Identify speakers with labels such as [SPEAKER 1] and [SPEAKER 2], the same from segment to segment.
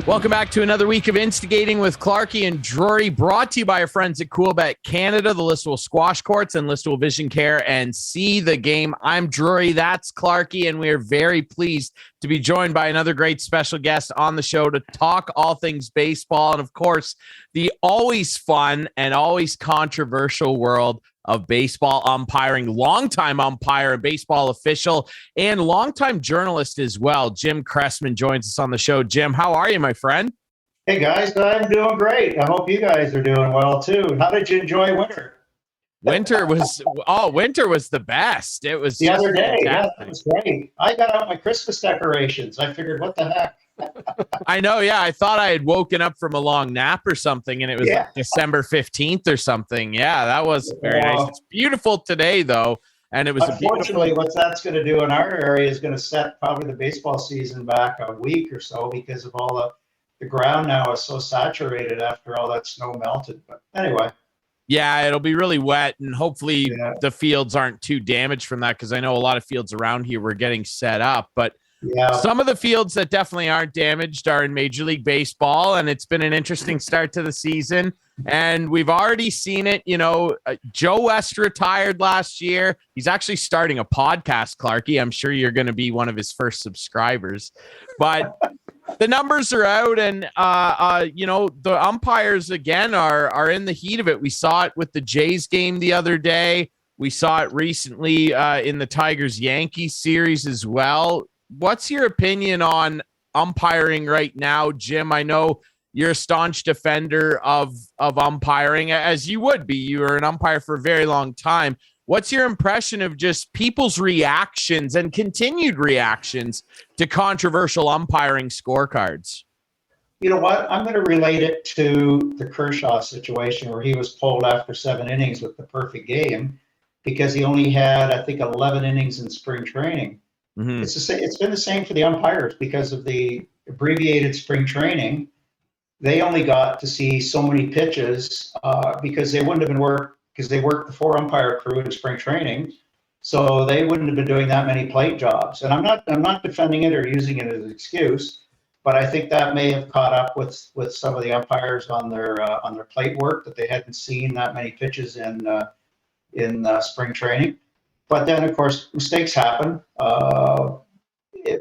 [SPEAKER 1] Welcome back to another week of Instigating with Clarkie and Drury, brought to you by our friends at Coolbet Canada, the Listowel Squash Courts, and Listowel Vision Care, and See the Game. I'm Drury, that's Clarkie, and we are very pleased to be joined by another great special guest on the show to talk all things baseball, and of course, the always fun and always controversial world of baseball umpiring. Longtime umpire, baseball official, and longtime journalist as well. Jim Cressman joins us on the show. Jim, how are you, my friend?
[SPEAKER 2] Hey guys, I'm doing great. I hope you guys are doing well too. How did you enjoy winter?
[SPEAKER 1] Winter was the best. It was
[SPEAKER 2] the
[SPEAKER 1] just
[SPEAKER 2] other day.
[SPEAKER 1] fantastic.
[SPEAKER 2] Yeah, it was great. I got out my Christmas decorations. I figured, what the heck?
[SPEAKER 1] I know, yeah. I thought I had woken up from a long nap or something, and it was like December 15th or something. Yeah, that was very nice. It's beautiful today, though, and it was
[SPEAKER 2] unfortunately what that's going to do in our area is going to set probably the baseball season back a week or so because of all the ground now is so saturated after all that snow melted. But anyway.
[SPEAKER 1] Yeah, it'll be really wet, and hopefully the fields aren't too damaged from that, because I know a lot of fields around here were getting set up, but some of the fields that definitely aren't damaged are in Major League Baseball, and it's been an interesting start to the season, and we've already seen it. You know, Joe West retired last year. He's actually starting a podcast, Clarkie. I'm sure you're going to be one of his first subscribers, but the numbers are out, and you know, the umpires again are in the heat of it. We saw it with the Jays game the other day. We saw it recently in the Tigers-Yankees series as well. What's your opinion on umpiring right now, Jim? I know you're a staunch defender of umpiring, as you would be. You were an umpire for a very long time. What's your impression of just people's reactions and continued reactions to controversial umpiring scorecards?
[SPEAKER 2] You know what? I'm going to relate it to the Kershaw situation where he was pulled after 7 innings with the perfect game because he only had, I think, 11 innings in spring training. Mm-hmm. It's been the same for the umpires because of the abbreviated spring training. They only got to see so many pitches because they wouldn't have been worked because they worked the 4 umpire crew in spring training, so they wouldn't have been doing that many plate jobs. And I'm not defending it or using it as an excuse, but I think that may have caught up with some of the umpires on their plate work, that they hadn't seen that many pitches in spring training. But then, of course, mistakes happen.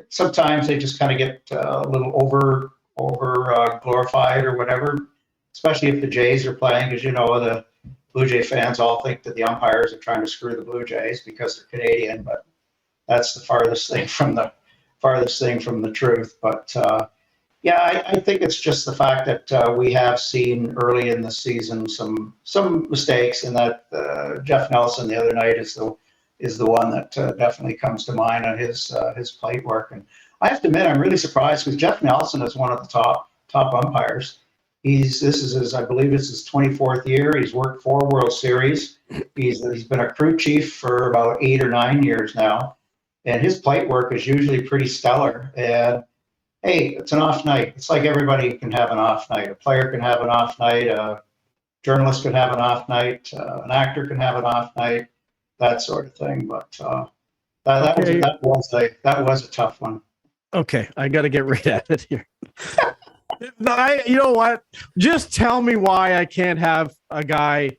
[SPEAKER 2] Sometimes they just kind of get a little over glorified or whatever, especially if the Jays are playing, because you know the Blue Jay fans all think that the umpires are trying to screw the Blue Jays because they're Canadian, but that's the farthest thing from the truth. But I think it's just the fact that we have seen early in the season some mistakes, and that Jeff Nelson the other night is the one that definitely comes to mind on his plate work. And I have to admit, I'm really surprised because Jeff Nelson is one of the top umpires. This is his 24th year. He's worked 4 World Series. He's been a crew chief for about 8 or 9 years now, and his plate work is usually pretty stellar. And hey, it's an off night. It's like everybody can have an off night. A player can have an off night. A journalist can have an off night. An actor can have an off night. That sort of thing. But that was a tough one.
[SPEAKER 3] Okay, I got to get right at it here. You know what? Just tell me why I can't have a guy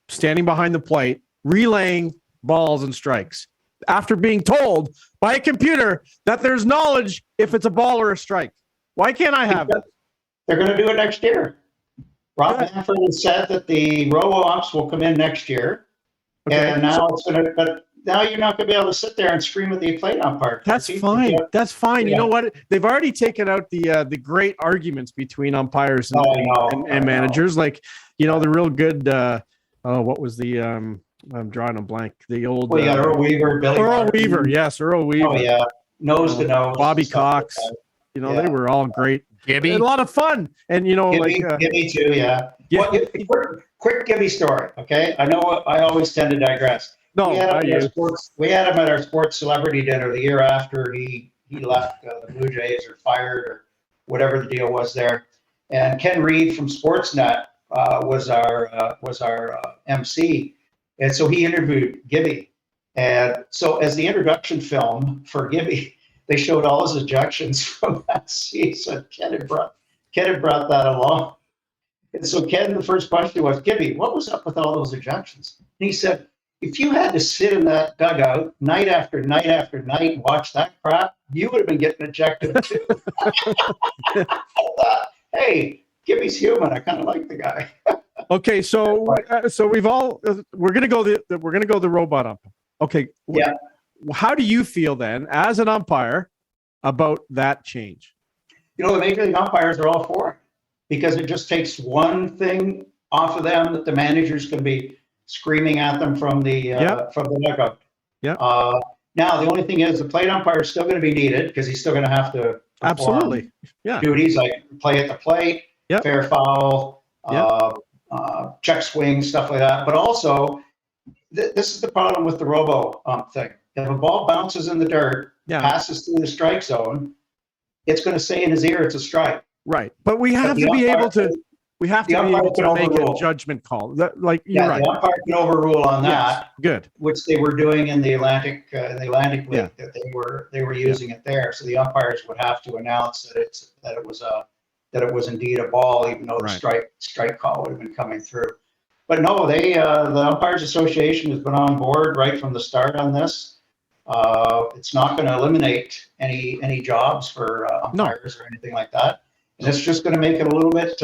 [SPEAKER 3] standing behind the plate relaying balls and strikes after being told by a computer that there's knowledge if it's a ball or a strike. Why can't I have that?
[SPEAKER 2] They're going to do it next year. Rob Manfred has said that the robo-umps will come in next year, and now now you're not going to be able to sit there and scream at the plate umpire.
[SPEAKER 3] That's fine. That's fine. Yeah. You know what? They've already taken out the great arguments between umpires and managers. Like, you know, the real good. What was the? I'm drawing a blank. The old.
[SPEAKER 2] Well, yeah, Earl Weaver, Billy.
[SPEAKER 3] Earl Weaver, yes, Earl Weaver.
[SPEAKER 2] Oh yeah, nose to nose.
[SPEAKER 3] Bobby Cox. You know, they were all great.
[SPEAKER 1] Gibby.
[SPEAKER 3] A lot of fun, and you know,
[SPEAKER 2] Gibby too. Yeah. Well, quick Gibby story. Okay, I know I always tend to digress.
[SPEAKER 3] No,
[SPEAKER 2] we had him at our sports celebrity dinner the year after he left the Blue Jays or fired or whatever the deal was there. And Ken Reed from Sportsnet was our MC, and so he interviewed Gibby. And so as the introduction film for Gibby, they showed all his ejections from that season. Ken had brought that along. And so Ken, the first question was, Gibby, what was up with all those ejections? And he said, if you had to sit in that dugout night after night after night and watch that crap, you would have been getting ejected too. I thought, hey, Gibby's human. I kind of like the guy.
[SPEAKER 3] Okay, so we're gonna go the robot ump. Okay,
[SPEAKER 2] yeah.
[SPEAKER 3] How do you feel then, as an umpire, about that change?
[SPEAKER 2] You know, the major league umpires are all for it because it just takes one thing off of them that the managers can be screaming at them from the dugout.
[SPEAKER 3] Yeah.
[SPEAKER 2] Now the only thing is the plate umpire is still going to be needed because he's still going to have to
[SPEAKER 3] absolutely
[SPEAKER 2] duties like play at the plate, fair foul, check swing, stuff like that. But also, this is the problem with the robo thing. If a ball bounces in the dirt, passes through the strike zone, it's going to say in his ear it's a strike.
[SPEAKER 3] Right, but we have to be able to. We have to be able to make a judgment call. You're right.
[SPEAKER 2] The umpire can overrule on that.
[SPEAKER 3] Yes, good.
[SPEAKER 2] Which they were doing in the Atlantic League that they were using it there. So the umpires would have to announce that it was indeed a ball, even though the strike call would have been coming through. But no, the Umpires Association has been on board right from the start on this. It's not going to eliminate any jobs for umpires or anything like that. And it's just going to make it a little bit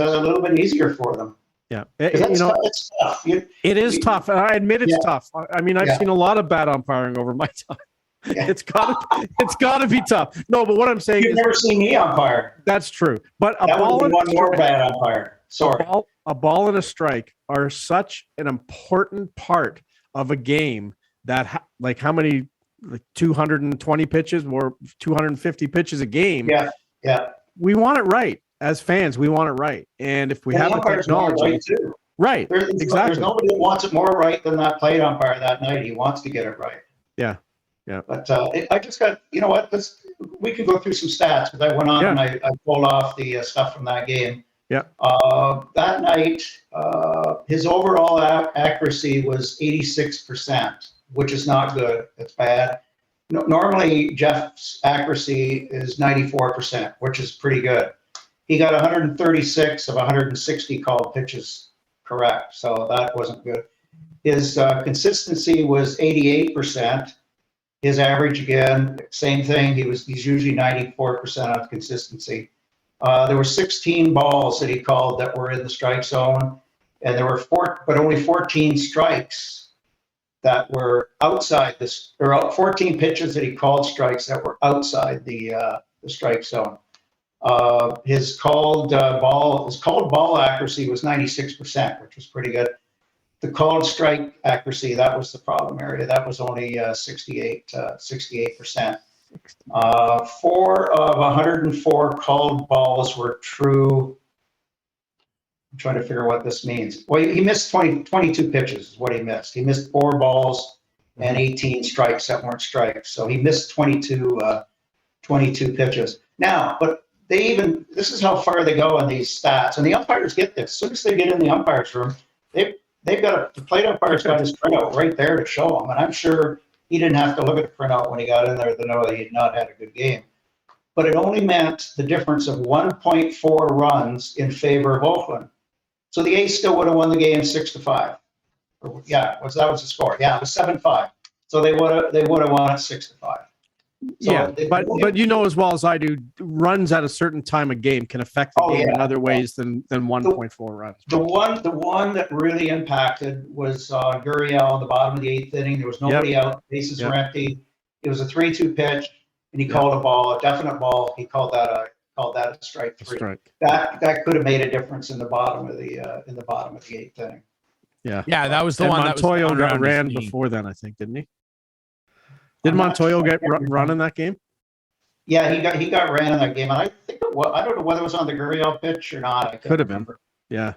[SPEAKER 2] easier for them.
[SPEAKER 3] Yeah,
[SPEAKER 2] it's tough.
[SPEAKER 3] It is tough, and I admit it's tough. I mean, I've seen a lot of bad umpiring over my time. Yeah. It's got to be tough. No, but what I'm saying
[SPEAKER 2] You've never seen me umpire.
[SPEAKER 3] That's true. But
[SPEAKER 2] that would be one more bad umpire. Sorry.
[SPEAKER 3] A ball and a strike are such an important part of a game that, like, how many, like 220 pitches or 250 pitches a game?
[SPEAKER 2] Yeah.
[SPEAKER 3] We want it right as fans. We want it right, and if we have the technology, right, exactly.
[SPEAKER 2] There's nobody that wants it more right than that plate umpire that night. He wants to get it right.
[SPEAKER 3] Yeah.
[SPEAKER 2] But I just got, you know what? We can go through some stats because I went on and I pulled off the stuff from that game.
[SPEAKER 3] Yeah.
[SPEAKER 2] That night, his overall accuracy was 86%, which is not good. It's bad. Normally, Jeff's accuracy is 94%, which is pretty good. He got 136 of 160 called pitches correct, so that wasn't good. His consistency was 88%. His average, again, same thing. He's usually 94% on consistency. There were 16 balls that he called that were in the strike zone, and there were only 14 strikes that were outside this, or 14 pitches that he called strikes that were outside the strike zone. His called ball accuracy was 96%, which was pretty good. The called strike accuracy, that was the problem area. That was only 68%. 4 of 104 called balls were true. I'm trying to figure what this means. Well, he missed 22 pitches is what he missed. He missed 4 balls and 18 strikes that weren't strikes. So he missed 22 pitches. Now, but this is how far they go on these stats. And the umpires get this. As soon as they get in the umpires room, the plate umpire's got his printout right there to show them. And I'm sure he didn't have to look at the printout when he got in there to know that he had not had a good game. But it only meant the difference of 1.4 runs in favor of Oakland. So the A's still would have won the game 6-5. That was the score. Yeah, it was 7-5. So they would have won it 6-5. So
[SPEAKER 3] but you know as well as I do, runs at a certain time of game can affect the game in other ways than 1.4 runs.
[SPEAKER 2] The one that really impacted was Gurriel in the bottom of the 8th inning. There was nobody out. Bases were empty. It was a 3-2 pitch, and he called a ball, a definite ball. He called that a strike 3. That could have made a difference in the bottom of the 8th inning.
[SPEAKER 3] Yeah,
[SPEAKER 1] that was the one.
[SPEAKER 3] Montoyo got ran before then, I think, didn't he? Did Montoyo get run in that game?
[SPEAKER 2] Yeah, he got ran in that game. I think I don't know whether it was on the Gurriel pitch or not.
[SPEAKER 3] Could have been. Yeah.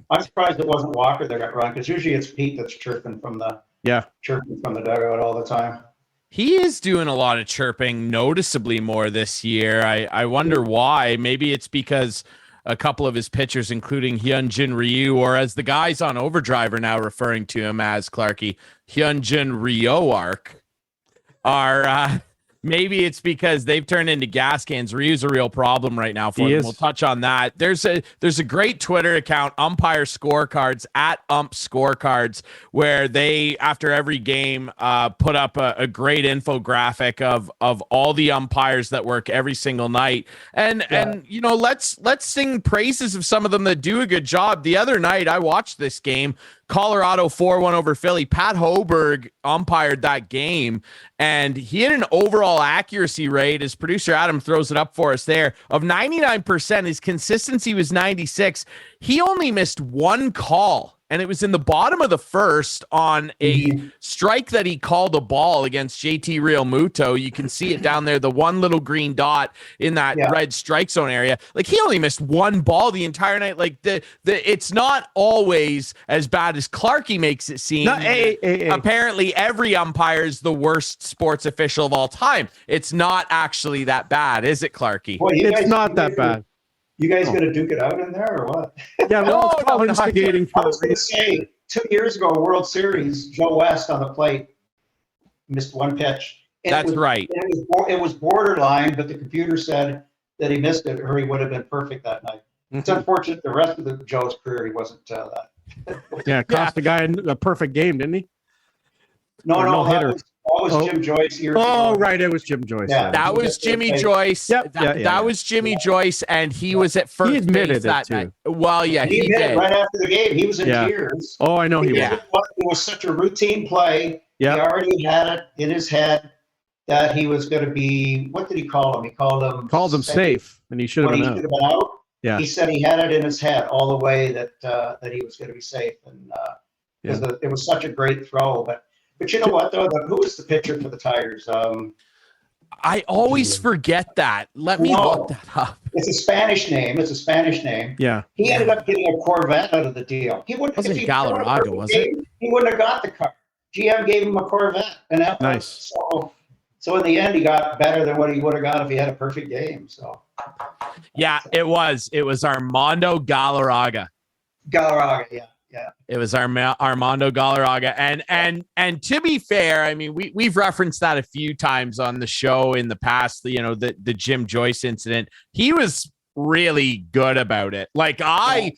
[SPEAKER 2] I'm surprised it wasn't Walker that got run because usually it's Pete that's chirping from the dugout all the time.
[SPEAKER 1] He is doing a lot of chirping, noticeably more this year. I wonder why. Maybe it's because a couple of his pitchers, including Hyunjin Ryu, or as the guys on Overdrive are now referring to him as, Clarky, Hyunjin Ryu-ark, are Maybe it's because they've turned into gas cans. Ryu's a real problem right now for them. We'll touch on that. There's a great Twitter account, Umpire Scorecards, at Ump Scorecards, where they, after every game, put up a great infographic of all the umpires that work every single night. And let's sing praises of some of them that do a good job. The other night I watched this game. Colorado 4-1 over Philly. Pat Hoberg umpired that game, and he had an overall accuracy rate, as producer Adam throws it up for us there, of 99%. His consistency was 96. He only missed one call, and it was in the bottom of the first on a strike that he called a ball against JT Realmuto. You can see it down there, the one little green dot in that red strike zone area. Like, he only missed one ball the entire night. Like, it's not always as bad as Clarkey makes it seem. No, apparently every umpire is the worst sports official of all time. It's not actually that bad, is it, Clarkey?
[SPEAKER 3] Well, it's not that bad.
[SPEAKER 2] You guys going to duke it out in there or what?
[SPEAKER 3] Yeah, no, instigating.
[SPEAKER 2] I was going to say, 2 years ago, World Series, Joe West on the plate missed one pitch.
[SPEAKER 1] That's right.
[SPEAKER 2] It was borderline, but the computer said that he missed it, or he would have been perfect that night. It's unfortunate the rest of the Joe's career, he wasn't that.
[SPEAKER 3] Yeah, cost the guy a perfect game, didn't he?
[SPEAKER 2] No hitter. That was Jim Joyce years ago.
[SPEAKER 3] Right, it was Jim Joyce.
[SPEAKER 2] Yeah,
[SPEAKER 1] that was Jimmy Joyce.
[SPEAKER 3] Yep.
[SPEAKER 1] That was Jimmy Joyce, and he was at first.
[SPEAKER 3] He admitted
[SPEAKER 1] that
[SPEAKER 3] it
[SPEAKER 1] night. Well, yeah,
[SPEAKER 2] he did right after the game. He was in tears.
[SPEAKER 3] Oh, I know he was.
[SPEAKER 2] It was such a routine play.
[SPEAKER 3] Yeah.
[SPEAKER 2] He already had it in his head that he was going to be. What did he call him? He called him
[SPEAKER 3] safe, and he should have been
[SPEAKER 2] out.
[SPEAKER 3] Yeah.
[SPEAKER 2] He said he had it in his head all the way that he was going to be safe, and because it was such a great throw, But you know what, though? Who was the pitcher for the Tigers?
[SPEAKER 1] I always forget that. Let me look that up.
[SPEAKER 2] It's a Spanish name.
[SPEAKER 3] Yeah.
[SPEAKER 2] He ended up getting a Corvette out of the deal. He wouldn't.
[SPEAKER 1] Wasn't Galarraga, was it?
[SPEAKER 2] He wouldn't have got the car. GM gave him a Corvette, and that
[SPEAKER 3] nice.
[SPEAKER 2] So in the end, he got better than what he would have got if he had a perfect game. So.
[SPEAKER 1] Yeah, it was. It was Armando Galarraga.
[SPEAKER 2] Galarraga, yeah. Yeah,
[SPEAKER 1] it was Armando Galarraga, and to be fair, I mean we've referenced that a few times on the show in the past. The Jim Joyce incident. He was really good about it. Like I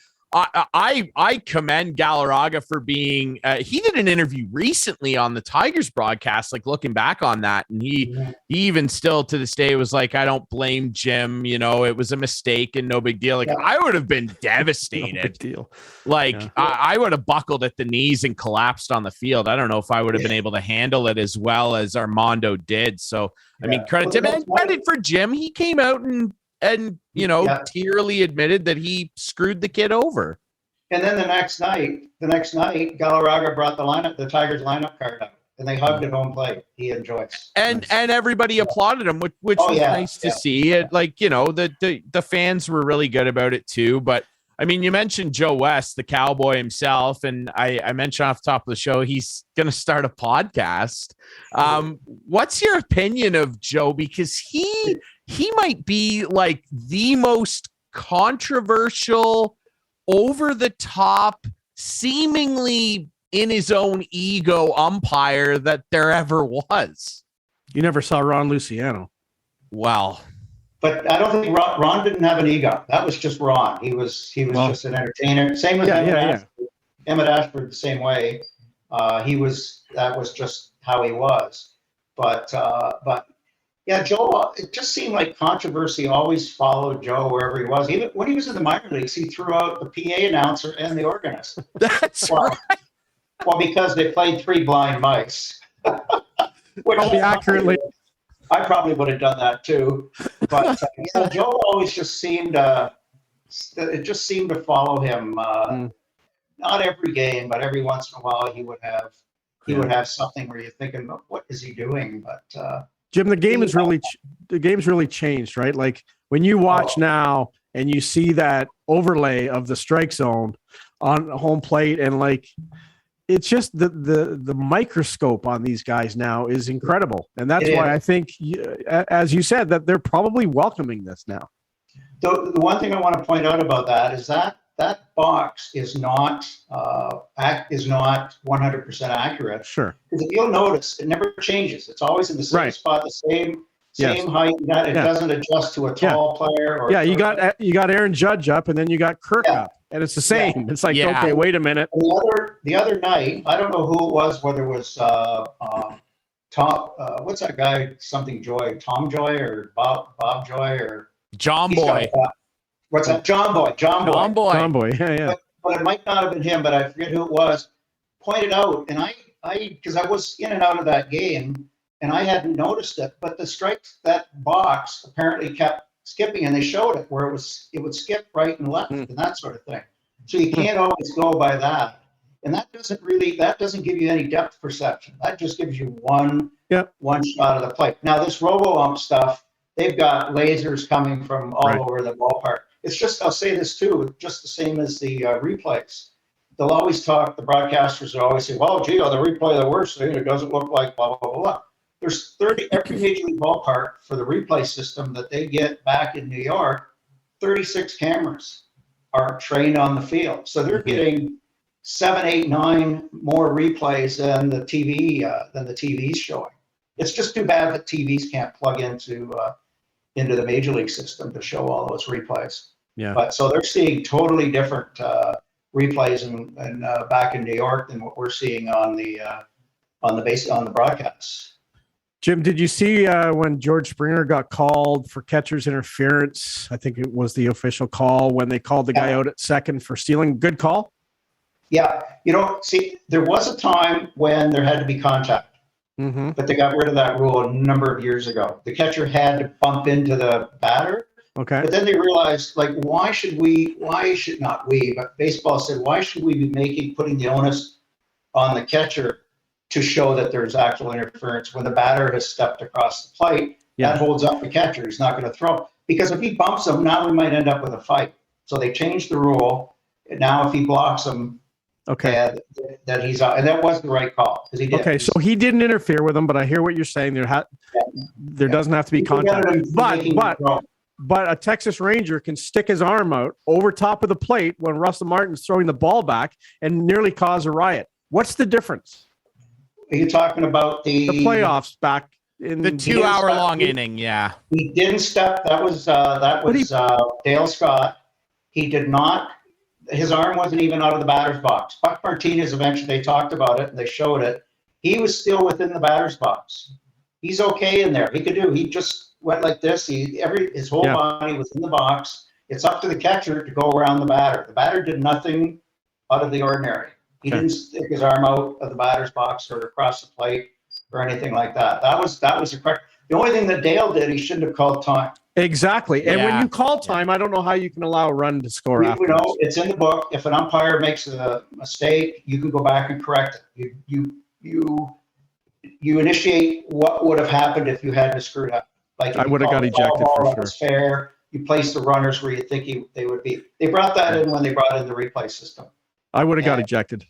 [SPEAKER 1] commend Galarraga for being. He did an interview recently on the Tigers broadcast, like looking back on that, and he even still to this day was like, I don't blame Jim. It was a mistake and no big deal. Like I would have been devastated.
[SPEAKER 3] No big deal.
[SPEAKER 1] Like I would have buckled at the knees and collapsed on the field. I don't know if I would have been able to handle it as well as Armando did. So I mean, credit for Jim. He came out and tearily admitted that he screwed the kid over.
[SPEAKER 2] And then the next night, Galarraga brought the Tigers lineup card out, and they hugged at home plate. He and Joyce,
[SPEAKER 1] and everybody applauded him, which was nice to see. It the fans were really good about it too. But I mean, you mentioned Joe West, the Cowboy himself, and I mentioned off the top of the show he's going to start a podcast. What's your opinion of Joe? Because he might be like the most controversial, over the top, seemingly in his own ego umpire that there ever was.
[SPEAKER 3] You never saw Ron Luciano.
[SPEAKER 1] Well,
[SPEAKER 2] but I don't think Ron didn't have an ego. That was just Ron. He was just an entertainer. Same with Emmett Ashford, the same way. That was just how he was. But yeah, Joe, it just seemed like controversy always followed Joe wherever he was. Even when he was in the minor leagues, he threw out the PA announcer and the organist.
[SPEAKER 1] That's right.
[SPEAKER 2] Well, because they played three blind mice.
[SPEAKER 3] Accurately.
[SPEAKER 2] I probably would have done that too. But Joe always just seemed it just seemed to follow him. Not every game, but every once in a while he would have something where you're thinking, what is he doing? But
[SPEAKER 3] Jim, the game's really changed, right? Like when you watch now and you see that overlay of the strike zone on home plate, and like it's just the microscope on these guys now is incredible, and that's why I think, as you said, that they're probably welcoming this now.
[SPEAKER 2] The one thing I want to point out about that is that box is not 100% accurate.
[SPEAKER 3] Sure.
[SPEAKER 2] Because if you'll notice, it never changes. It's always in the same spot, the Same height. It doesn't adjust to a tall player. Or
[SPEAKER 3] you got Aaron Judge up, and then you got Kirk up, and it's the same. Yeah. It's like, okay, wait a minute.
[SPEAKER 2] The other night, I don't know who it was, whether it was Tom. What's that guy? Something Joy, Tom Joy, or Bob Joy, or
[SPEAKER 1] John Boy.
[SPEAKER 2] What's that? John Boy.
[SPEAKER 3] John Boy. Yeah.
[SPEAKER 2] But it might not have been him, but I forget who it was. Pointed out, and I because I was in and out of that game, and I hadn't noticed it, but the strikes, that box apparently kept skipping, and they showed it where it would skip right and left and that sort of thing. So you can't always go by that, and that doesn't give you any depth perception. That just gives you one shot of the plate. Now this RoboUmp stuff, they've got lasers coming from all over the ballpark. It's just, I'll say this too, just the same as the replays. They'll always talk, the broadcasters will always say, well, gee, on the replay that we're seeing, it doesn't look like blah, blah, blah, blah. There's every major league ballpark for the replay system that they get back in New York, 36 cameras are trained on the field. So they're getting 7, 8, 9 more replays than the TV's showing. It's just too bad that TVs can't plug into the major league system to show all those replays.
[SPEAKER 3] Yeah.
[SPEAKER 2] But so they're seeing totally different replays and back in New York than what we're seeing on the broadcasts.
[SPEAKER 3] Jim, did you see when George Springer got called for catcher's interference? I think it was the official call when they called the guy out at second for stealing. Good call?
[SPEAKER 2] Yeah. See, there was a time when there had to be contact, but they got rid of that rule a number of years ago. The catcher had to bump into the batter.
[SPEAKER 3] Okay.
[SPEAKER 2] But then they realized, like, why should not we, but baseball said, why should we be putting the onus on the catcher to show that there's actual interference when the batter has stepped across the plate? That holds up the catcher. He's not going to throw. Because if he bumps him, now we might end up with a fight. So they changed the rule. And now if he blocks him, that he's out. And that was the right call, because he did. Okay,
[SPEAKER 3] so he didn't interfere with him, but I hear what you're saying. There doesn't have to be contact. But a Texas Ranger can stick his arm out over top of the plate when Russell Martin's throwing the ball back and nearly cause a riot. What's the difference?
[SPEAKER 2] Are you talking about the
[SPEAKER 3] playoffs back in
[SPEAKER 1] the 2-hour-long inning? Yeah,
[SPEAKER 2] he didn't step. That was Dale Scott. He did not. His arm wasn't even out of the batter's box. Buck Martinez, eventually they talked about it and they showed it. He was still within the batter's box. He's okay in there. He just went like this. His whole body was in the box. It's up to the catcher to go around the batter. The batter did nothing out of the ordinary. He didn't stick his arm out of the batter's box or across the plate or anything like that. That was the correct. The only thing that Dale did, he shouldn't have called time.
[SPEAKER 3] Exactly. And when you call time, I don't know how you can allow a run to score after.
[SPEAKER 2] It's in the book. If an umpire makes a mistake, you can go back and correct it. You initiate what would have happened if you hadn't screwed up. Like
[SPEAKER 3] I would have got ejected for sure.
[SPEAKER 2] Was fair. You place the runners where you think they would be. They brought that in when they brought in the replay system.
[SPEAKER 3] I would have got ejected.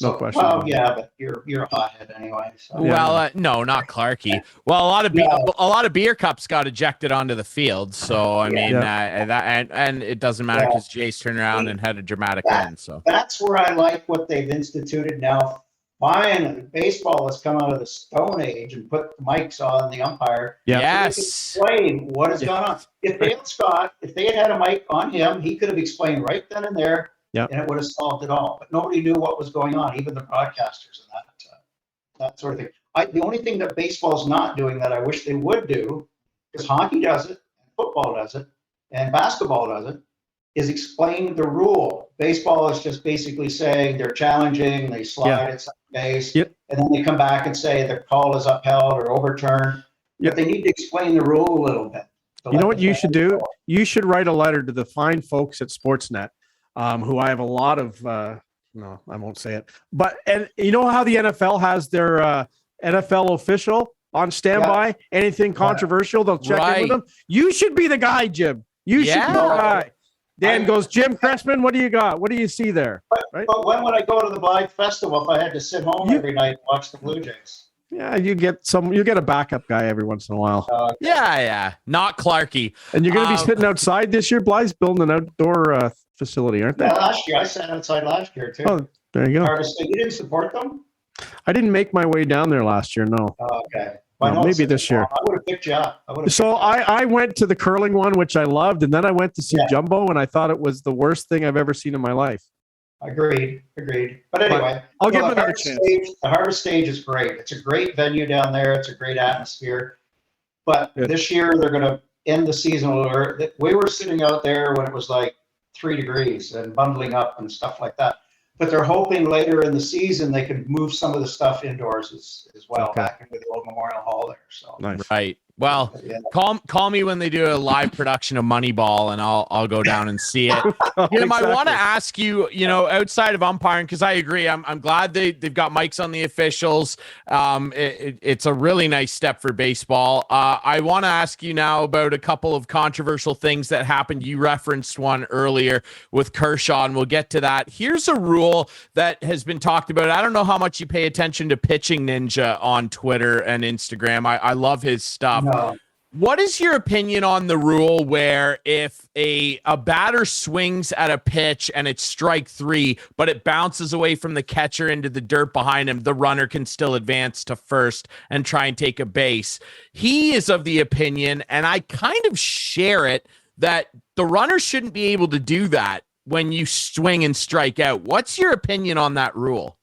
[SPEAKER 3] No question.
[SPEAKER 2] Well, yeah, but you're a hothead anyway. So.
[SPEAKER 1] Well, no, not Clarkey. Well, a lot of beer cups got ejected onto the field. So I mean, and it doesn't matter because Jace turned around and had a dramatic win. So
[SPEAKER 2] that's where I like what they've instituted now. Finally, baseball has come out of the Stone Age and put the mics on the umpire.
[SPEAKER 1] Yes.
[SPEAKER 2] Explain what has gone on. If Dale Scott, if they had a mic on him, he could have explained right then and there. And it would have solved it all. But nobody knew what was going on, even the broadcasters and that sort of thing. The only thing that baseball's not doing that I wish they would do, because hockey does it, and football does it, and basketball does it, is explain the rule. Baseball is just basically saying they're challenging, they slide at some base, and then they come back and say the call is upheld or overturned. But they need to explain the rule a little bit.
[SPEAKER 3] You know what you should do? You should write a letter to the fine folks at Sportsnet. Who I have a lot of, no, I won't say it. And you know how the NFL has their NFL official on standby? Anything controversial, they'll check in with them. You should be the guy, Jim. You should be the guy. Dan goes, Jim Cressman, what do you got? What do you see there?
[SPEAKER 2] But when would I go to the Blythe Festival if I had to sit home every night and watch the Blue Jays?
[SPEAKER 3] Yeah, you get a backup guy every once in a while.
[SPEAKER 1] Not Clarkey.
[SPEAKER 3] And you're going to be sitting outside this year. Blythe's building an outdoor facility, aren't they?
[SPEAKER 2] Yeah, last year I sat outside last year too.
[SPEAKER 3] Oh, there you go.
[SPEAKER 2] You didn't support them?
[SPEAKER 3] I didn't make my way down there last year. No.
[SPEAKER 2] Oh, okay.
[SPEAKER 3] No, maybe this year.
[SPEAKER 2] I would have picked you up.
[SPEAKER 3] So I went to the curling one, which I loved, and then I went to see Jumbo, and I thought it was the worst thing I've ever seen in my life.
[SPEAKER 2] Agreed. But anyway,
[SPEAKER 3] I'll give it another chance.
[SPEAKER 2] The Harvest Stage is great. It's a great venue down there. It's a great atmosphere. But this year they're going to end the season. We were sitting out there when it was like 3 degrees and bundling up and stuff like that. But they're hoping later in the season they can move some of the stuff indoors as well, back into the old Memorial Hall there. So
[SPEAKER 3] nice.
[SPEAKER 1] Right. Well, call me when they do a live production of Moneyball, and I'll go down and see it. Jim, I want to ask you, outside of umpiring, because I agree, I'm glad they've got mics on the officials. It's a really nice step for baseball. I want to ask you now about a couple of controversial things that happened. You referenced one earlier with Kershaw, and we'll get to that. Here's a rule that has been talked about. I don't know how much you pay attention to Pitching Ninja on Twitter and Instagram. I love his stuff. No. What is your opinion on the rule where if a batter swings at a pitch and it's strike 3, but it bounces away from the catcher into the dirt behind him, the runner can still advance to first and try and take a base? He is of the opinion, and I kind of share it, that the runner shouldn't be able to do that when you swing and strike out. What's your opinion on that rule?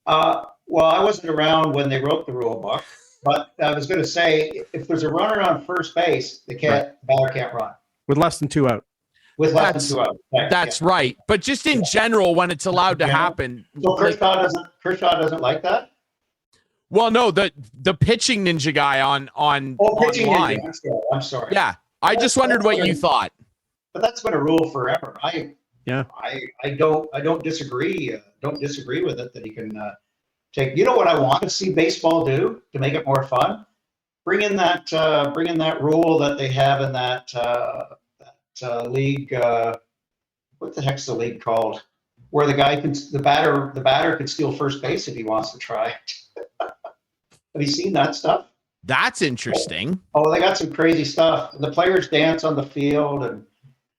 [SPEAKER 2] Well, I wasn't around when they wrote the rule book. But I was going to say, if there's a runner on first base, the batter can't run.
[SPEAKER 3] With less than 2 out.
[SPEAKER 2] With less than 2 out.
[SPEAKER 1] That's right. But just in general, when it's allowed to happen.
[SPEAKER 2] So Kershaw doesn't like that?
[SPEAKER 1] Well, no, the Pitching Ninja guy on
[SPEAKER 2] Pitching Ninja. I'm sorry.
[SPEAKER 1] Yeah. I just wondered what you thought.
[SPEAKER 2] But that's been a rule forever. I don't disagree. Don't disagree with it that he can take. You know what I want to see baseball do to make it more fun? Bring in that rule that they have in that league. What the heck's the league called? Where the batter can steal first base if he wants to try it. Have you seen that stuff?
[SPEAKER 1] That's interesting.
[SPEAKER 2] Oh, they got some crazy stuff. The players dance on the field and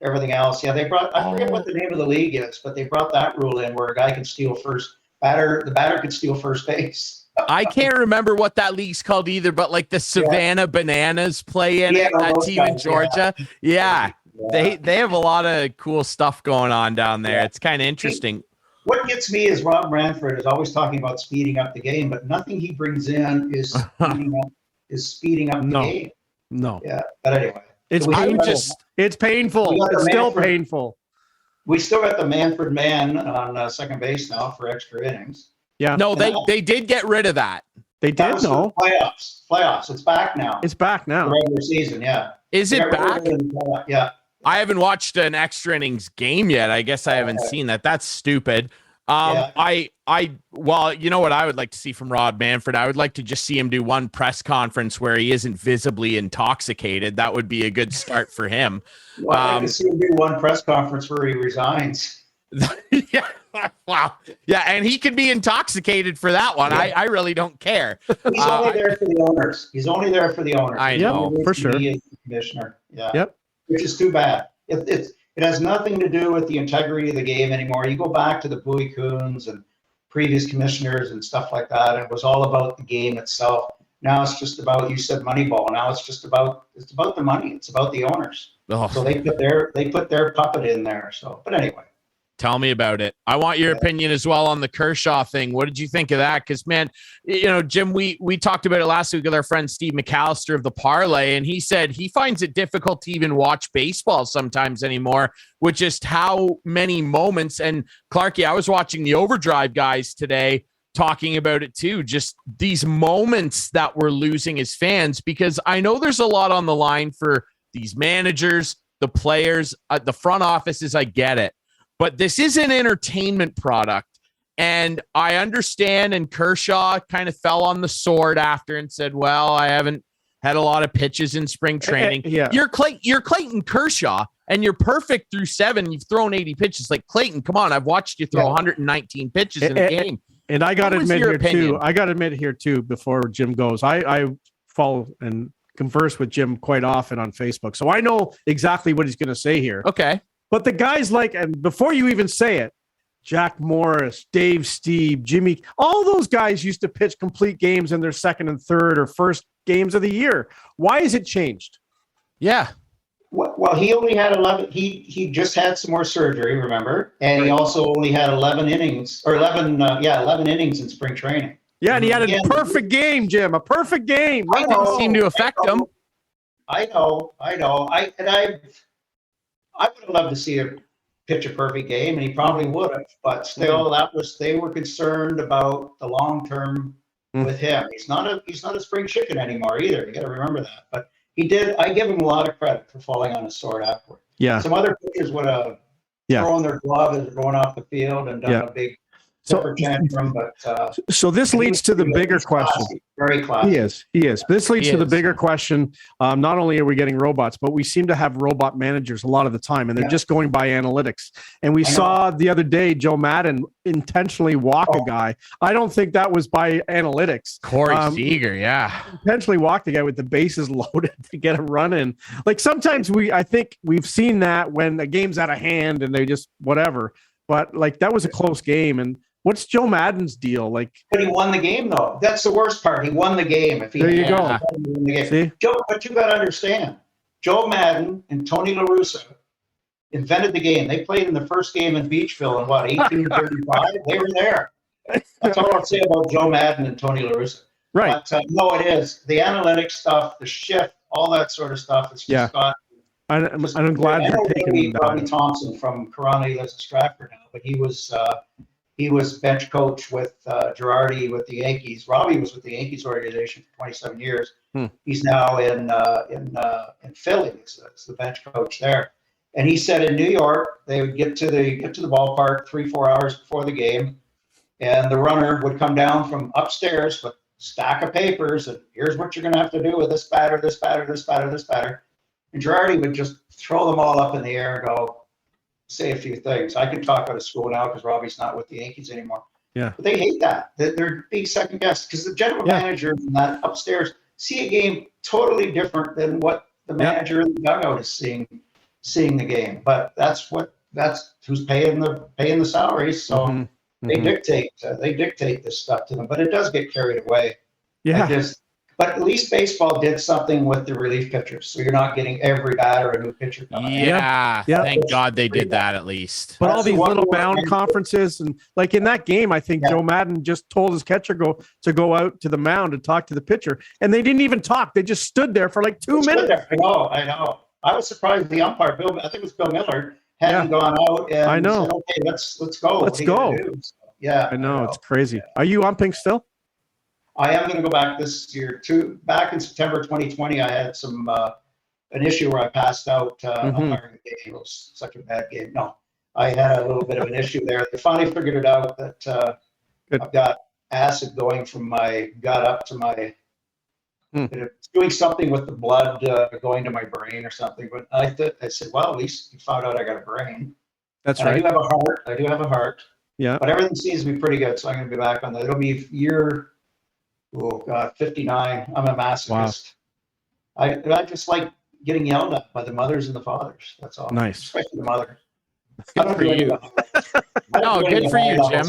[SPEAKER 2] everything else. Yeah, I forget what the name of the league is, but they brought that rule in where a guy can steal first. The batter could steal first base.
[SPEAKER 1] I can't remember what that league's called either, but like the Savannah Bananas play in it, that team in Georgia. Yeah. They have a lot of cool stuff going on down there. It's kind of interesting.
[SPEAKER 2] What gets me is Rob Manfred is always talking about speeding up the game, but nothing he brings in is speeding up the game.
[SPEAKER 3] No.
[SPEAKER 2] Yeah. But anyway.
[SPEAKER 3] It's painful. It's painful. It's still painful.
[SPEAKER 2] We still got the Manfred man on second base now for extra innings.
[SPEAKER 3] Yeah.
[SPEAKER 1] No, they did get rid of that.
[SPEAKER 3] They did. No.
[SPEAKER 2] Playoffs. It's back now.
[SPEAKER 3] It's back now.
[SPEAKER 2] The regular season. Yeah.
[SPEAKER 1] Is it back?
[SPEAKER 2] Yeah.
[SPEAKER 1] I haven't watched an extra innings game yet. I guess I haven't seen that. That's stupid. Well, you know what I would like to see from Rob Manfred? I would like to just see him do one press conference where he isn't visibly intoxicated. That would be a good start for him.
[SPEAKER 2] Well, I'd like to see him do one press conference where he resigns.
[SPEAKER 1] Yeah. Wow. Yeah, and he could be intoxicated for that one. Yeah. I really don't care.
[SPEAKER 2] He's only there for the owners.
[SPEAKER 1] I know,
[SPEAKER 3] for sure.
[SPEAKER 2] He is the commissioner. Yeah.
[SPEAKER 3] Yep.
[SPEAKER 2] Which is too bad. It has nothing to do with the integrity of the game anymore. You go back to the Bowie Coons and previous commissioners and stuff like that. And it was all about the game itself. Now it's just about, you said Moneyball. Now it's about the money. It's about the owners. Oh. So they put their puppet in there. So, but anyway.
[SPEAKER 1] Tell me about it. I want your opinion as well on the Kershaw thing. What did you think of that? Because, man, Jim, we talked about it last week with our friend Steve McAllister of the Parlay, and he said he finds it difficult to even watch baseball sometimes anymore with just how many moments. And, Clarky, I was watching the Overdrive guys today talking about it too, just these moments that we're losing as fans, because I know there's a lot on the line for these managers, the players, the front offices. I get it. But this is an entertainment product, and I understand, and Kershaw kind of fell on the sword after and said, well, I haven't had a lot of pitches in spring training.
[SPEAKER 3] Yeah.
[SPEAKER 1] You're Clayton Kershaw, and you're perfect through 7. You've thrown 80 pitches. Like, Clayton, come on, I've watched you throw 119 pitches in a game.
[SPEAKER 3] And I got to admit here, too, before Jim goes, I follow and converse with Jim quite often on Facebook, so I know exactly what he's going to say here.
[SPEAKER 1] Okay.
[SPEAKER 3] But the guy's like, and before you even say it, Jack Morris, Dave Steve, Jimmy, all those guys used to pitch complete games in their second and third or first games of the year. Why has it changed?
[SPEAKER 1] Yeah.
[SPEAKER 2] Well, he only had 11. He just had some more surgery, remember? And he also only had 11 innings or 11 innings in spring training.
[SPEAKER 3] Yeah, and he had a perfect game, Jim. A perfect game.
[SPEAKER 1] That didn't seem to affect him.
[SPEAKER 2] I know. I would have loved to see him pitch a perfect game, and he probably would have. But still, they were concerned about the long term with him. He's not a spring chicken anymore either. You got to remember that. But he did. I give him a lot of credit for falling on his sword afterward.
[SPEAKER 3] Yeah.
[SPEAKER 2] Some other pitchers would have thrown their glove as they're going off the field and done a big tantrum. But
[SPEAKER 3] so this leads to the bigger question.
[SPEAKER 2] Very classy.
[SPEAKER 3] He is. This leads to the bigger question. Not only are we getting robots, but we seem to have robot managers a lot of the time, and they're just going by analytics. And we saw the other day Joe Madden intentionally walk a guy. I don't think that was by analytics.
[SPEAKER 1] Corey Seager,
[SPEAKER 3] intentionally walked the guy with the bases loaded to get a run in. Like sometimes I think we've seen that when the game's out of hand and they just whatever. But like that was a close game. And what's Joe Madden's deal? Like,
[SPEAKER 2] but he won the game though. That's the worst part. He won the game. If he
[SPEAKER 3] there you go.
[SPEAKER 2] See? Joe, but you got to understand, Joe Madden and Tony La Russa invented the game. They played in the first game in Beachville in 1835. They were there. That's all I'll say about Joe Madden and Tony La Russa.
[SPEAKER 3] Right.
[SPEAKER 2] But no, it is the analytics stuff, the shift, all that sort of stuff. It's just got.
[SPEAKER 3] I'm glad you're taking
[SPEAKER 2] Robbie Thompson from Corona. He lives in Stratford now, but he was bench coach with Girardi with the Yankees. Robbie was with the Yankees organization for 27 years. He's now in Philly. He's the bench coach there. And he said in New York they would get to the ballpark 3-4 hours before the game, and the runner would come down from upstairs with a stack of papers and here's what you're going to have to do with this batter, this batter, this batter, this batter. And Girardi would just throw them all up in the air and go, say a few things. I can talk out of school now because Robbie's not with the Yankees anymore.
[SPEAKER 3] Yeah.
[SPEAKER 2] But they hate that. They're being second guessed because the general manager in that upstairs see a game totally different than what the manager in the dugout is seeing the game. But that's who's paying the salaries. So they dictate this stuff to them. But it does get carried away.
[SPEAKER 3] Yeah.
[SPEAKER 2] But at least baseball did something with the relief pitchers, so you're not getting every batter a new pitcher coming.
[SPEAKER 1] Yeah. Thank God they did that at least.
[SPEAKER 3] But all these little mound conferences and like in that game, I think Joe Madden just told his catcher to go out to the mound and talk to the pitcher, and they didn't even talk. They just stood there for like 2 minutes.
[SPEAKER 2] I know. I was surprised the umpire, I think it was Bill Miller, hadn't gone out and said, okay, let's go.
[SPEAKER 3] Let's go.
[SPEAKER 2] So, yeah.
[SPEAKER 3] I know. It's crazy. Yeah. Are you umping still?
[SPEAKER 2] I am going to go back this year. Back in September 2020, I had an issue where I passed out umpiring the game. It was such a bad game. No, I had a little bit of an issue there. They finally figured it out that I've got acid going from my gut up to my. It's doing something with the blood going to my brain or something. But I said, well, at least you found out I got a brain.
[SPEAKER 3] That's right.
[SPEAKER 2] I do have a heart.
[SPEAKER 3] Yeah.
[SPEAKER 2] But everything seems to be pretty good, so I'm going to be back on that. It'll be year. Oh God, 59. I'm a masochist. Wow. I just like getting yelled at by the mothers and the fathers. That's all.
[SPEAKER 3] Nice.
[SPEAKER 2] Especially the mother.
[SPEAKER 1] Good for you. No, good for you, Jim.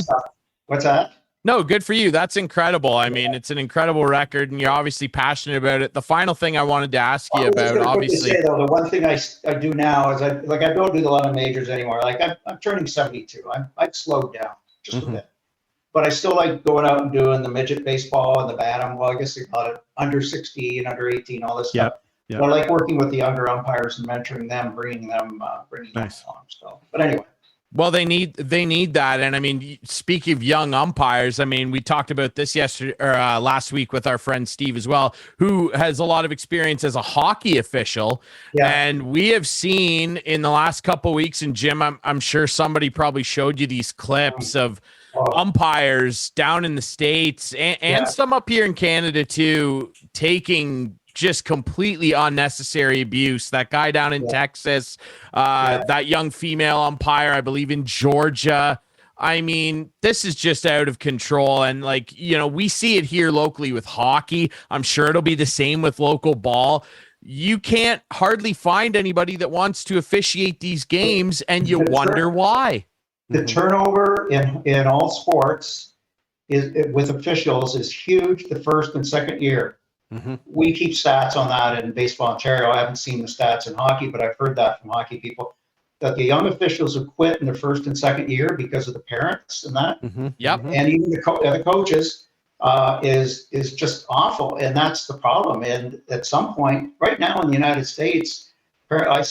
[SPEAKER 2] What's that?
[SPEAKER 1] No, good for you. That's incredible. I mean, it's an incredible record, and you're obviously passionate about it. The final thing I wanted to ask you about, obviously.
[SPEAKER 2] Say, though, the one thing I do now is I don't do a lot of majors anymore. Like I'm turning 72. I've slowed down just a bit. But I still like going out and doing the midget baseball and the Bantam. Well, I guess they call it under 16, under 18, all this stuff. Yeah. But I like working with the younger umpires and mentoring them, bringing them
[SPEAKER 3] nice.
[SPEAKER 2] Along. So, but anyway.
[SPEAKER 1] Well, they need that, and I mean, speaking of young umpires, I mean, we talked about this yesterday or last week with our friend Steve as well, who has a lot of experience as a hockey official, and we have seen in the last couple of weeks. And Jim, I'm sure somebody probably showed you these clips of umpires down in the States and some up here in Canada too, taking just completely unnecessary abuse. That guy down in Texas, that young female umpire, I believe in Georgia. I mean, this is just out of control. And like, we see it here locally with hockey. I'm sure it'll be the same with local ball. You can't hardly find anybody that wants to officiate these games, and you wonder why.
[SPEAKER 2] The turnover in all sports with officials is huge the first and second year. We keep stats on that in Baseball Ontario. I haven't seen the stats in hockey, but I've heard that from hockey people, that the young officials who quit in their first and second year because of the parents and that. And even the coaches is just awful. And that's the problem. And at some point, right now in the United States, I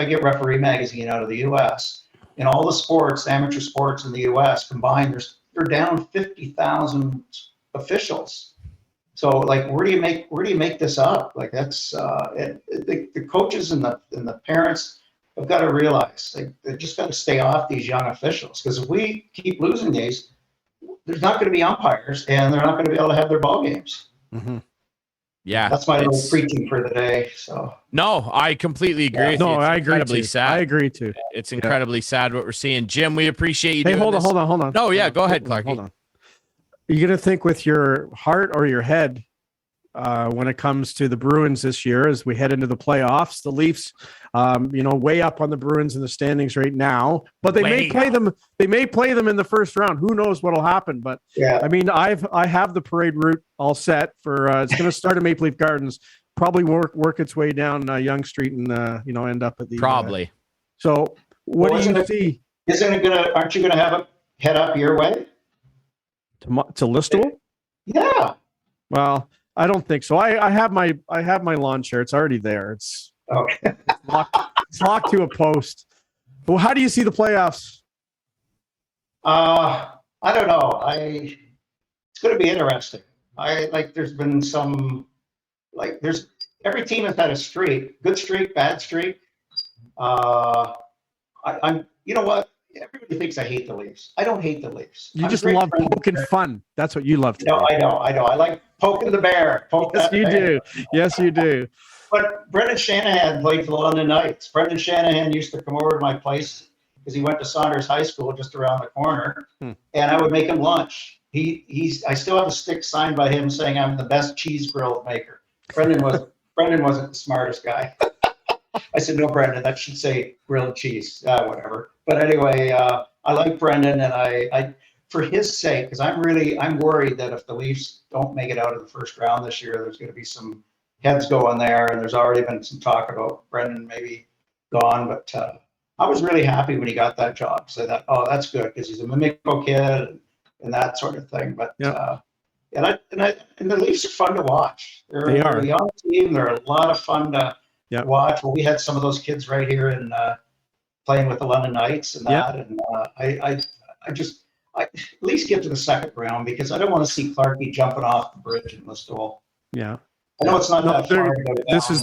[SPEAKER 2] get Referee Magazine out of the US. In all the sports, amateur sports in the US combined, they're down 50,000 officials. So like, where do you make this up? Like that's the coaches and the parents have got to realize they just got to stay off these young officials, because if we keep losing these, there's not going to be umpires and they're not going to be able to have their ball games.
[SPEAKER 1] Yeah,
[SPEAKER 2] that's my little preaching for the day. So
[SPEAKER 1] no, I completely agree.
[SPEAKER 3] Yeah. No, I agree too.
[SPEAKER 1] Sad.
[SPEAKER 3] I agree too.
[SPEAKER 1] It's incredibly sad what we're seeing. Jim, we appreciate you.
[SPEAKER 3] Hey, hold on.
[SPEAKER 1] No, yeah, go ahead, Clarky.
[SPEAKER 3] Hold on. Are you gonna think with your heart or your head when it comes to the Bruins this year as we head into the playoffs? The Leafs, way up on the Bruins in the standings right now, but they may play them. They may play them in the first round. Who knows what'll happen? But yeah, I mean, I have the parade route all set for. It's going to start at Maple Leaf Gardens, probably work its way down Yonge Street, and end up at the
[SPEAKER 1] probably.
[SPEAKER 3] So what do you see?
[SPEAKER 2] Aren't you gonna have it head up your way
[SPEAKER 3] to Listowel?
[SPEAKER 2] Yeah.
[SPEAKER 3] Well, I don't think so. I have my lawn chair. It's already there. It's
[SPEAKER 2] okay.
[SPEAKER 3] It's locked to a post. Well, how do you see the playoffs?
[SPEAKER 2] I don't know. It's going to be interesting. There's been some, every team has had a streak, good streak, bad streak. You know what? Everybody thinks I hate the Leafs. I don't hate the Leafs.
[SPEAKER 3] You just love poking fun. That's what you love to do.
[SPEAKER 2] I know. I like poking the bear.
[SPEAKER 3] Yes, you do. Yes, you do.
[SPEAKER 2] But Brendan Shanahan played for the London Knights. Brendan Shanahan used to come over to my place because he went to Saunders High School just around the corner, and I would make him lunch. I still have a stick signed by him saying I'm the best cheese grill maker. Brendan wasn't the smartest guy. I said, no, Brendan, that should say grilled cheese, whatever. But anyway, I like Brendan, and I for his sake, because I'm worried that if the Leafs don't make it out of the first round this year, there's going to be some heads going there, and there's already been some talk about Brendan maybe gone. But I was really happy when he got that job. So that, that's good, because he's a Mimico kid and that sort of thing. But and the Leafs are fun to watch. They are a young team. They're a lot of fun to watch. Well, we had some of those kids right here in playing with the London Knights and that, and I at least get to the second round, because I don't want to see Clarkie jumping off the bridge in Listowel.
[SPEAKER 3] Yeah,
[SPEAKER 2] I know it's not that far.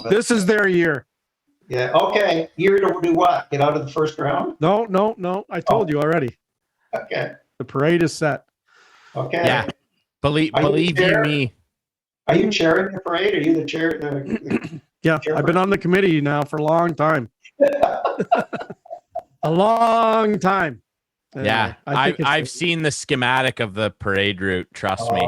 [SPEAKER 3] This is their year.
[SPEAKER 2] Yeah. Okay. Year to do what? Get out of the first round?
[SPEAKER 3] No. I told you already.
[SPEAKER 2] Okay.
[SPEAKER 3] The parade is set.
[SPEAKER 2] Okay.
[SPEAKER 1] Yeah. Believe you me.
[SPEAKER 2] Are you chairing the parade? Are you the chair?
[SPEAKER 3] Yeah, I've been on the committee now for a long time. A long time.
[SPEAKER 1] Yeah, I've seen the schematic of the parade route. Trust me.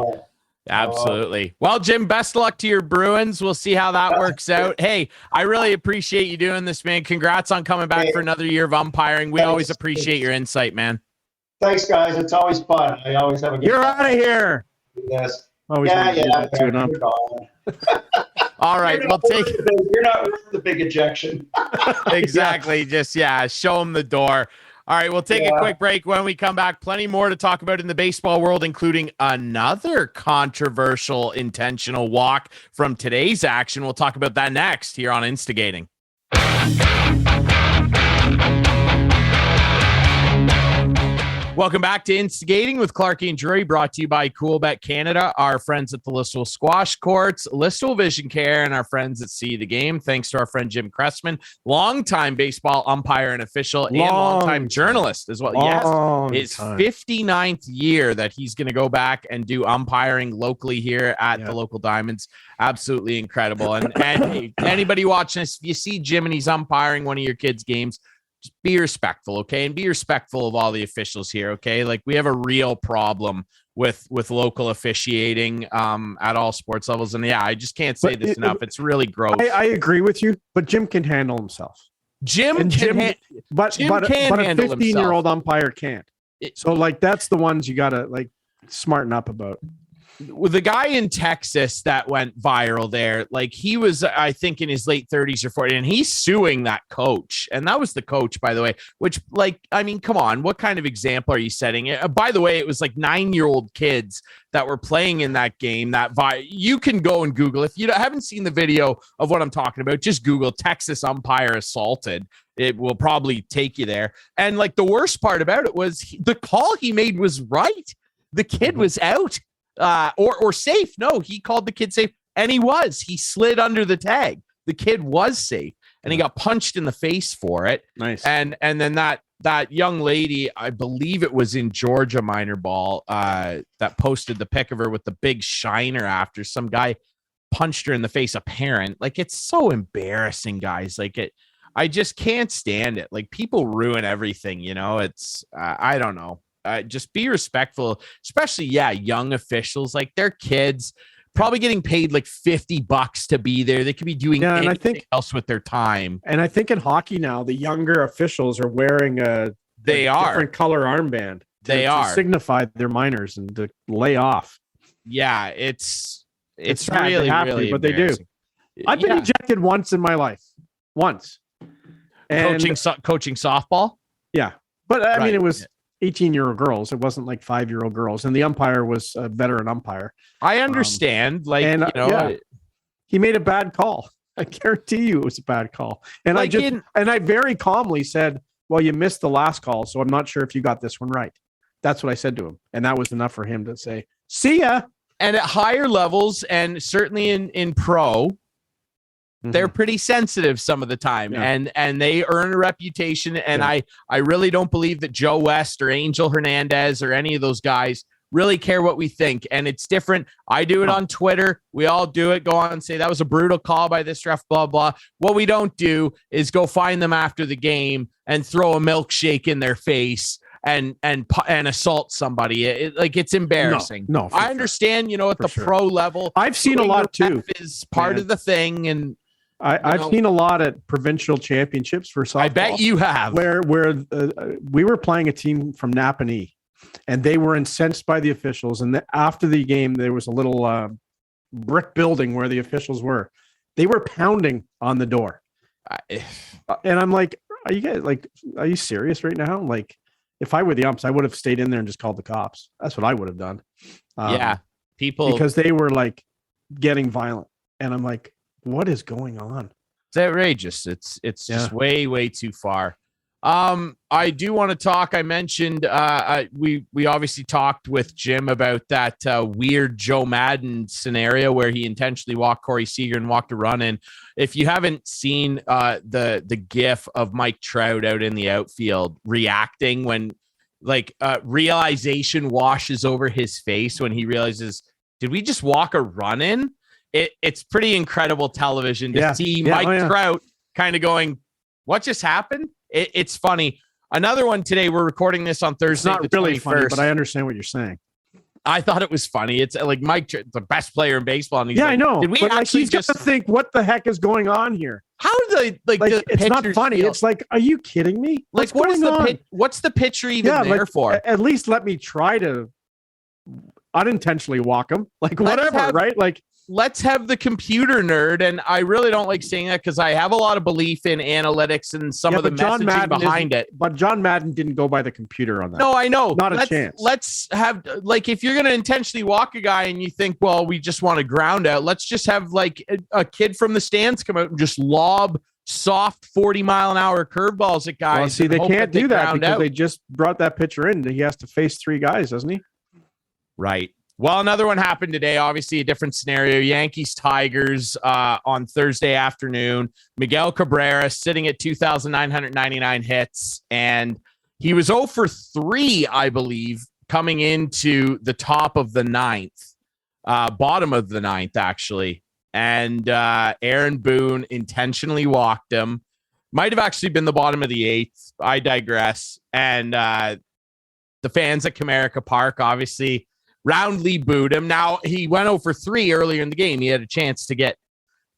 [SPEAKER 1] Absolutely. Well, Jim, best luck to your Bruins. We'll see how that works out. Hey, I really appreciate you doing this, man. Congrats on coming back for another year of umpiring. We always appreciate your insight, man.
[SPEAKER 2] Thanks, guys. It's always fun. I always have a good
[SPEAKER 3] You're out of here.
[SPEAKER 2] Yes.
[SPEAKER 3] Always
[SPEAKER 1] All right, we'll take.
[SPEAKER 2] You're not worth the big ejection.
[SPEAKER 1] Exactly. Just show them the door. All right, we'll take a quick break. When we come back, plenty more to talk about in the baseball world, including another controversial intentional walk from today's action. We'll talk about that next here on Instigating. Welcome back to Instigating with Clarkie and Drury, brought to you by Coolbet Canada, our friends at the Listowel Squash Courts, Listowel Vision Care, and our friends at See the Game. Thanks to our friend Jim Cressman, longtime baseball umpire and official, and longtime journalist as well. Yes, his 59th year that he's going to go back and do umpiring locally here at the local Diamonds. Absolutely incredible. And hey, anybody watching this, if you see Jim and he's umpiring one of your kids' games, just be respectful, okay? And be respectful of all the officials here, okay? Like, we have a real problem with local officiating at all sports levels. And I just can't say this enough. It's really gross.
[SPEAKER 3] I agree with you, but Jim can handle himself.
[SPEAKER 1] Jim
[SPEAKER 3] but a
[SPEAKER 1] handle
[SPEAKER 3] 15-year-old umpire can't. So like that's the ones you gotta like smarten up about.
[SPEAKER 1] With the guy in Texas that went viral there, like he was, I think, in his late 30s or 40s, and he's suing that coach. And that was the coach, by the way, which, like, I mean, come on, what kind of example are you setting? By the way, it was like 9-year-old kids that were playing in that game. You can go and Google. If you haven't seen the video of what I'm talking about, just Google Texas umpire assaulted. It will probably take you there. And like the worst part about it was the call he made was right. The kid was out. Or safe. No, he called the kid safe, and he slid under the tag. The kid was safe, and he got punched in the face for it.
[SPEAKER 3] Nice.
[SPEAKER 1] And then that young lady, I believe it was in Georgia minor ball, that posted the pic of her with the big shiner after some guy punched her in the face, a parent. Like, it's so embarrassing, guys. Like, I just can't stand it. Like, people ruin everything, it's I don't know. Just be respectful, especially, young officials. Like, they're kids, probably getting paid like $50 to be there. They could be doing anything else with their time.
[SPEAKER 3] And I think in hockey now, the younger officials are wearing a different color armband. To signify their minors and to lay off.
[SPEAKER 1] Yeah, it's
[SPEAKER 3] really, really, but they do. I've been ejected once in my life. Once. And
[SPEAKER 1] coaching softball?
[SPEAKER 3] Yeah. But I mean, it was 18-year-old girls. It wasn't like 5-year-old girls. And the umpire was a veteran umpire.
[SPEAKER 1] I understand.
[SPEAKER 3] He made a bad call. I guarantee you it was a bad call. And I very calmly said, well, you missed the last call, so I'm not sure if you got this one right. That's what I said to him. And that was enough for him to say, see ya.
[SPEAKER 1] And at higher levels, and certainly in pro, they're pretty sensitive some of the time, and they earn a reputation. And I really don't believe that Joe West or Angel Hernandez or any of those guys really care what we think. And it's different. I do it on Twitter. We all do it. Go on and say that was a brutal call by this ref, blah, blah. What we don't do is go find them after the game and throw a milkshake in their face and assault somebody. It's embarrassing.
[SPEAKER 3] No,
[SPEAKER 1] I understand, at the pro level,
[SPEAKER 3] I've seen a lot too.
[SPEAKER 1] Is part of the thing. And
[SPEAKER 3] I've seen a lot at provincial championships for softball.
[SPEAKER 1] I bet you have.
[SPEAKER 3] Where we were playing a team from Napanee, and they were incensed by the officials. And after the game, there was a little brick building where the officials were. They were pounding on the door, and I'm like, are you serious right now? Like, if I were the umps, I would have stayed in there and just called the cops. That's what I would have done. Because they were like getting violent, and I'm like, what is going on?
[SPEAKER 1] It's outrageous. It's just way, way too far. I do want to talk. I mentioned we obviously talked with Jim about that weird Joe Madden scenario where he intentionally walked Corey Seager and walked a run in. If you haven't seen the GIF of Mike Trout out in the outfield reacting when realization washes over his face when he realizes, did we just walk a run in? It's pretty incredible television to see Mike Trout kind of going, what just happened? It's funny. Another one today, we're recording this on Thursday.
[SPEAKER 3] It's not really funny, but I understand what you're saying.
[SPEAKER 1] I thought it was funny. It's like Mike, the best player in baseball. And
[SPEAKER 3] I know. Did we actually just think, what the heck is going on here?
[SPEAKER 1] How do they
[SPEAKER 3] it's not funny. Feel? It's like, are you kidding me?
[SPEAKER 1] What's the pitcher even there for?
[SPEAKER 3] At least let me try to unintentionally walk him. Right?
[SPEAKER 1] Let's have the computer nerd. And I really don't like saying that because I have a lot of belief in analytics and some of the messaging behind it.
[SPEAKER 3] But John Madden didn't go by the computer on that.
[SPEAKER 1] No, I know.
[SPEAKER 3] Not a chance.
[SPEAKER 1] Let's have, if you're going to intentionally walk a guy and you think, well, we just want to ground out, let's just have a kid from the stands come out and just lob soft 40-mile-an-hour curveballs at guys.
[SPEAKER 3] Well, see, they can't do that because they just brought that pitcher in. He has to face 3 guys, doesn't he?
[SPEAKER 1] Right. Well, another one happened today. Obviously, a different scenario. Yankees Tigers on Thursday afternoon. Miguel Cabrera sitting at 2,999 hits, and he was 0 for 3, I believe, coming into the top of the 9th, bottom of the 9th, actually. And Aaron Boone intentionally walked him. Might have actually been the bottom of the 8th. I digress. And the fans at Comerica Park, obviously, roundly booed him. Now, he went 0 for 3 earlier in the game. He had a chance to get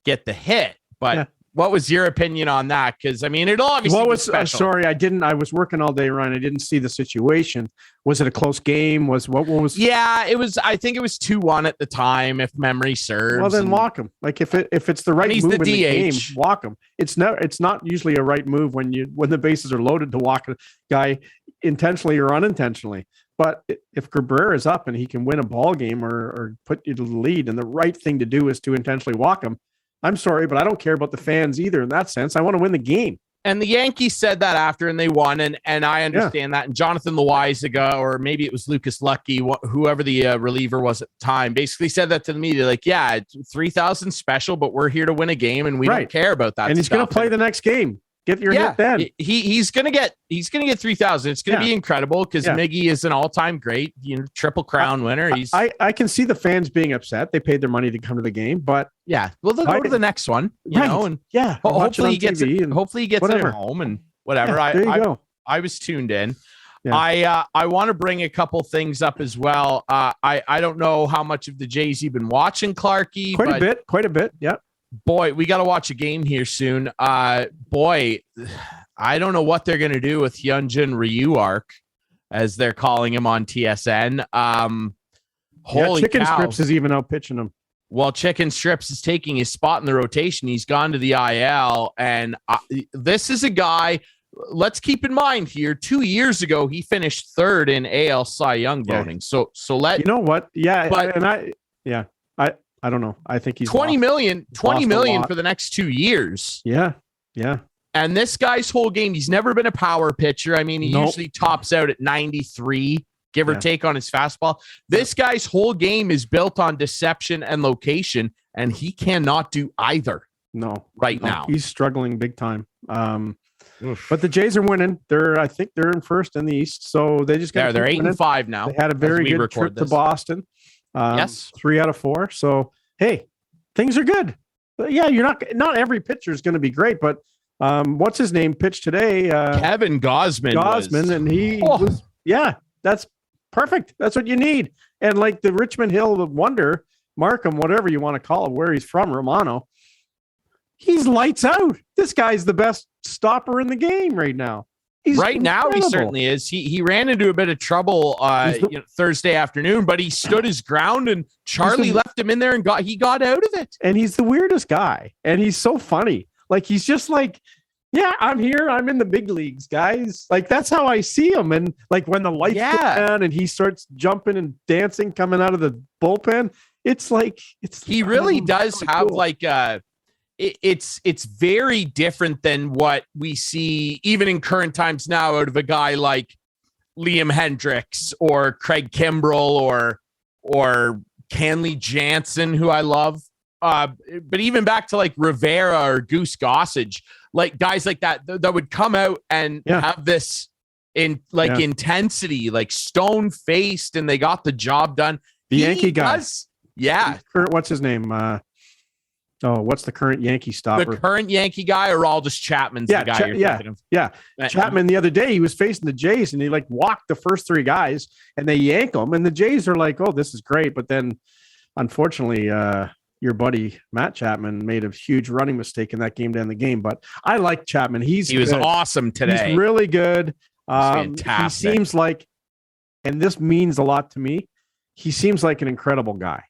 [SPEAKER 1] the hit, but What was your opinion on that? Because I mean, it'll obviously be special.
[SPEAKER 3] Sorry, I was working all day, Ryan. I didn't see the situation. Was it a close game? What was?
[SPEAKER 1] Yeah, it was. I think it was 2-1 at the time, if memory serves.
[SPEAKER 3] Well, then walk him. Like if it's the right move in the game, walk him. It's not usually a right move when the bases are loaded to walk a guy intentionally or unintentionally. But if Cabrera is up and he can win a ball game or put you to the lead, and the right thing to do is to intentionally walk him. I'm sorry, but I don't care about the fans either in that sense. I want to win the game.
[SPEAKER 1] And the Yankees said that after, and they won, and I understand that. And Jonathan Loaizaga, or maybe it was Lucas Lucky, whoever the reliever was at the time, basically said that to the media, like, yeah, 3,000 special, but we're here to win a game, and we don't care about that.
[SPEAKER 3] And he's going to play the next game. Get your hit then.
[SPEAKER 1] He's gonna get 3,000. It's gonna be incredible because Miggy is an all-time great, Triple Crown winner.
[SPEAKER 3] I can see the fans being upset. They paid their money to come to the game, but
[SPEAKER 1] they'll go to the next one, and hopefully he gets it. Hopefully he gets it at home and whatever.
[SPEAKER 3] There you go.
[SPEAKER 1] I was tuned in. Yeah. I want to bring a couple things up as well. I don't know how much of the Jays you've been watching, Clarky.
[SPEAKER 3] Quite a bit. Yeah.
[SPEAKER 1] Boy, we got to watch a game here soon. Boy, I don't know what they're going to do with Hyunjin Ryuark, as they're calling him on TSN. Holy
[SPEAKER 3] Chicken
[SPEAKER 1] cow.
[SPEAKER 3] Strips is even out pitching him.
[SPEAKER 1] Well, Chicken Strips is taking his spot in the rotation. He's gone to the IL, and this is a guy. Let's keep in mind here. 2 years ago, he finished third in AL Cy Young voting. So let
[SPEAKER 3] you know what? Yeah, but I don't know. I think he's
[SPEAKER 1] 20 million for the next 2 years.
[SPEAKER 3] Yeah.
[SPEAKER 1] And this guy's whole game, he's never been a power pitcher. I mean, he usually tops out at 93, give or take on his fastball. This guy's whole game is built on deception and location, and he cannot do either. Right now.
[SPEAKER 3] He's struggling big time. But the Jays are winning. I think they're in first in the East. So they just got
[SPEAKER 1] they're 8-5 now.
[SPEAKER 3] They had a very good trip to Boston.
[SPEAKER 1] Yes,
[SPEAKER 3] 3 out of 4. So hey, things are good. But yeah, not every pitcher is going to be great, but what's his name pitched today?
[SPEAKER 1] Kevin Gausman,
[SPEAKER 3] and he was that's perfect. That's what you need. And like the Richmond Hill wonder, Markham, whatever you want to call it, where he's from, Romano, he's lights out. This guy's the best stopper in the game right now.
[SPEAKER 1] Now he certainly is. He ran into a bit of trouble Thursday afternoon, but he stood his ground, and Charlie left him in there and he got out of it.
[SPEAKER 3] And he's the weirdest guy, and he's so funny. Like he's just like, yeah, I'm here. I'm in the big leagues, guys. Like that's how I see him. And like when the lights go down and he starts jumping and dancing coming out of the bullpen, he
[SPEAKER 1] really does have cool. Like it's very different than what we see even in current times now out of a guy like Liam Hendricks or Craig Kimbrell or Kenley Jansen, who I love. But even back to like Rivera or Goose Gossage, like guys like that would come out and have this intensity, like stone faced, and they got the job done.
[SPEAKER 3] The Yankee guy. What's his name? What's the current Yankee stopper?
[SPEAKER 1] The current Yankee guy, or Aldis Chapman's the guy you're thinking of?
[SPEAKER 3] Yeah. Chapman the other day, he was facing the Jays, and he like walked the first 3 guys, and they yank him, and the Jays are like, oh, this is great. But then, unfortunately, your buddy Matt Chapman made a huge running mistake in that game to end the game. But I like Chapman. He was
[SPEAKER 1] awesome today.
[SPEAKER 3] He's really good.
[SPEAKER 1] Fantastic.
[SPEAKER 3] He seems like, and this means a lot to me, he seems like an incredible guy.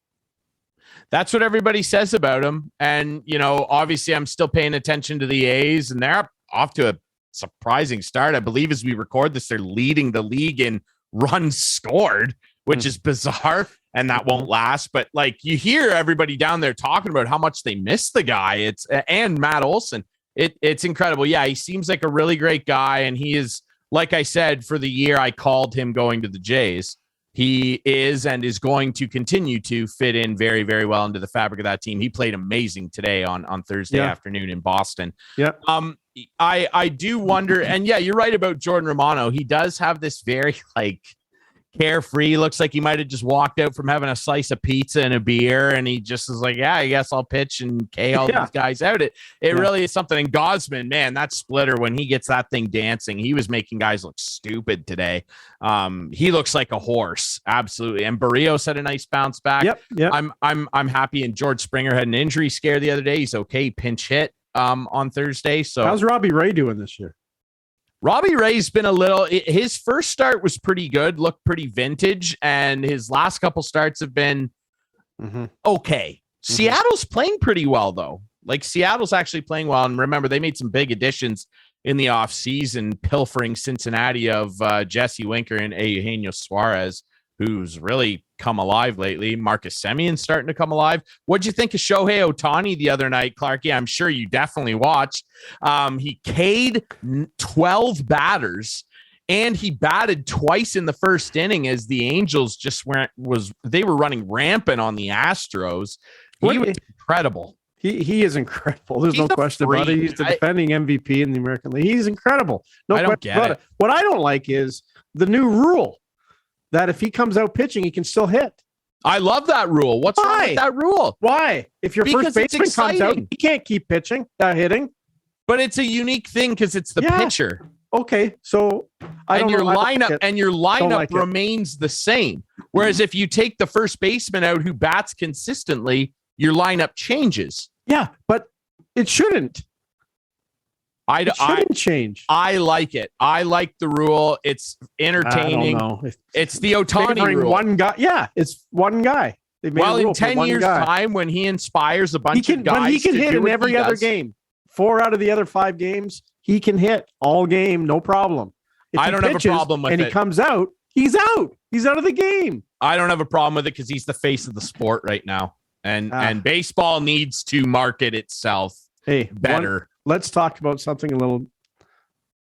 [SPEAKER 1] That's what everybody says about him. And, obviously I'm still paying attention to the A's, and they're off to a surprising start. I believe as we record this, they're leading the league in runs scored, which is bizarre, and that won't last. But like you hear everybody down there talking about how much they miss the guy. And Matt Olson. It's incredible. Yeah, he seems like a really great guy, and he is, like I said, for the year I called him going to the Jays. He is and is going to continue to fit in very, very well into the fabric of that team. He played amazing today on Thursday afternoon in Boston.
[SPEAKER 3] Yeah.
[SPEAKER 1] I do wonder, and you're right about Jordan Romano. He does have this very carefree. Looks like he might have just walked out from having a slice of pizza and a beer, and he just is like, I guess I'll pitch and K all these guys out. It really is something. And Gausman, man, that splitter, when he gets that thing dancing, he was making guys look stupid today. He looks like a horse, absolutely. And Barrios had a nice bounce back.
[SPEAKER 3] Yep.
[SPEAKER 1] I'm happy. And George Springer had an injury scare the other day. He's okay, pinch hit. on Thursday. So
[SPEAKER 3] how's Robbie Ray doing this year?
[SPEAKER 1] Robbie Ray's been his first start was pretty good, looked pretty vintage, and his last couple starts have been okay. Seattle's playing pretty well, though. Like, Seattle's actually playing well. And remember, they made some big additions in the offseason, pilfering Cincinnati of Jesse Winker and Eugenio Suarez, who's really come alive lately. Marcus Semion's starting to come alive. What'd you think of Shohei Ohtani the other night, Clarky? I'm sure you definitely watched. He K'd 12 batters, and he batted twice in the first inning as the Angels they were running rampant on the Astros. He was incredible.
[SPEAKER 3] He is incredible. There's no question about it. He's the defending MVP in the American League. He's incredible. No question about it. What I don't like is the new rule that if he comes out pitching, he can still hit.
[SPEAKER 1] I love that rule. What's wrong with that rule?
[SPEAKER 3] Why? If your first baseman comes out, he can't keep hitting.
[SPEAKER 1] But it's a unique thing because it's the pitcher.
[SPEAKER 3] Okay, so
[SPEAKER 1] your lineup remains the same. Whereas if you take the first baseman out who bats consistently, your lineup changes.
[SPEAKER 3] Yeah, but it shouldn't. It shouldn't change.
[SPEAKER 1] I like it. I like the rule. It's entertaining.
[SPEAKER 3] I don't know.
[SPEAKER 1] It's the Ohtani rule.
[SPEAKER 3] One guy. Yeah, it's one guy.
[SPEAKER 1] Well, in 10 years' time, when he inspires a bunch of guys,
[SPEAKER 3] he can hit in every other game. 4 out of the other 5 games, he can hit all game, no problem.
[SPEAKER 1] I don't have a problem with it.
[SPEAKER 3] And he comes out, he's out. He's out of the game.
[SPEAKER 1] I don't have a problem with it because he's the face of the sport right now. And baseball needs to market itself better.
[SPEAKER 3] Let's talk about something a little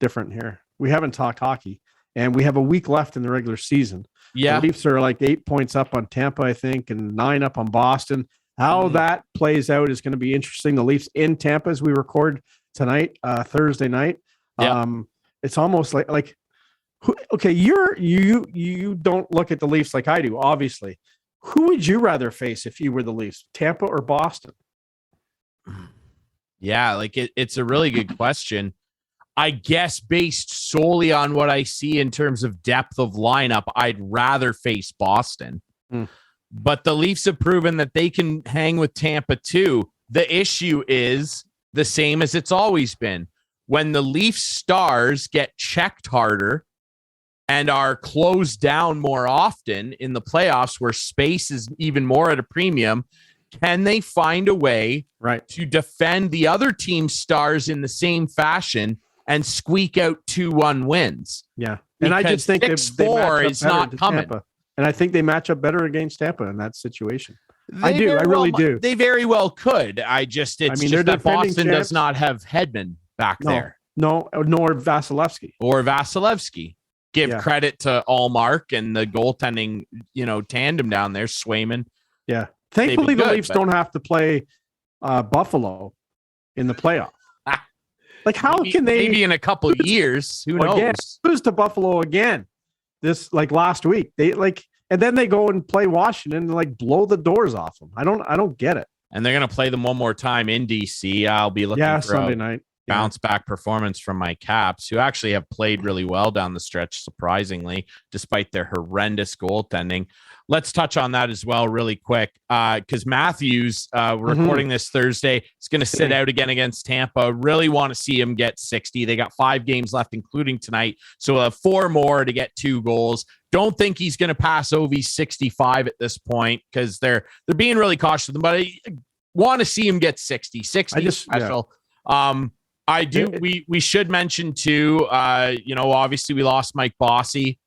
[SPEAKER 3] different here. We haven't talked hockey, and we have a week left in the regular season.
[SPEAKER 1] Yeah.
[SPEAKER 3] The Leafs are like 8 points up on Tampa, I think, and 9 up on Boston. How that plays out is going to be interesting. The Leafs in Tampa as we record tonight, Thursday night.
[SPEAKER 1] Yeah.
[SPEAKER 3] It's almost like okay, you don't look at the Leafs like I do, obviously. Who would you rather face if you were the Leafs, Tampa or Boston?
[SPEAKER 1] Yeah, like it's a really good question. I guess based solely on what I see in terms of depth of lineup, I'd rather face Boston. But the Leafs have proven that they can hang with Tampa too. The issue is the same as it's always been. When the Leafs stars get checked harder and are closed down more often in the playoffs where space is even more at a premium, can they find a way to defend the other team's stars in the same fashion and squeak out 2-1 wins?
[SPEAKER 3] Yeah.
[SPEAKER 1] Because
[SPEAKER 3] and I just think
[SPEAKER 1] 6-4 is not coming.
[SPEAKER 3] Tampa. And I think they match up better against Tampa in that situation. I really do.
[SPEAKER 1] They very well could. It's just that Boston does not have Hedman back there.
[SPEAKER 3] No, nor Vasilevsky. Give credit to Allmark and the goaltending, tandem down there, Swayman. Yeah. Thankfully, the Leafs don't have to play Buffalo in the playoffs. Like, how can they? Maybe in a couple of years. Who knows? Lose to Buffalo again. This last week. And then they go and play Washington and blow the doors off them. I don't get it. And they're gonna play them one more time in DC. I'll be looking for Sunday night. Bounce back performance from my Caps, who actually have played really well down the stretch, surprisingly, despite their horrendous goaltending. Let's touch on that as well really quick, because Matthews, we're recording this Thursday, is going to sit out again against Tampa. Really want to see him get 60. They got 5 games left, including tonight, so we'll have 4 more to get 2 goals. Don't think he's going to pass Ovi's 65 at this point because they're being really cautious with him, but I want to see him get 60. 60 special. Yeah. I do. We should mention too, obviously we lost Mike Bossy.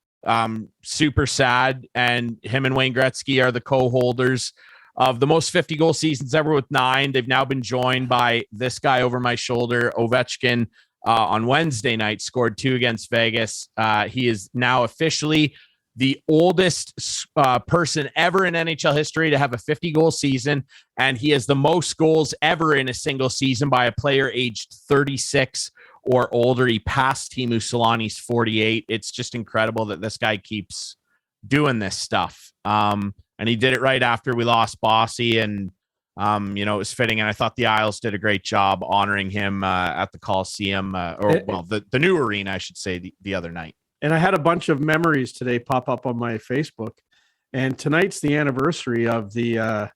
[SPEAKER 3] Super sad. And him and Wayne Gretzky are the co-holders of the most 50-goal seasons ever with 9. They've now been joined by this guy over my shoulder, Ovechkin, on Wednesday night, scored 2 against Vegas. He is now officially the oldest person ever in NHL history to have a 50-goal season, and he has the most goals ever in a single season by a player aged 36 or older. He passed Teemu Solani's 48. It's just incredible that this guy keeps doing this stuff. And he did it right after we lost Bossy, and it was fitting. And I thought the Isles did a great job honoring him at the Coliseum, the new arena, I should say, the other night. And I had a bunch of memories today pop up on my Facebook. And tonight's the anniversary of the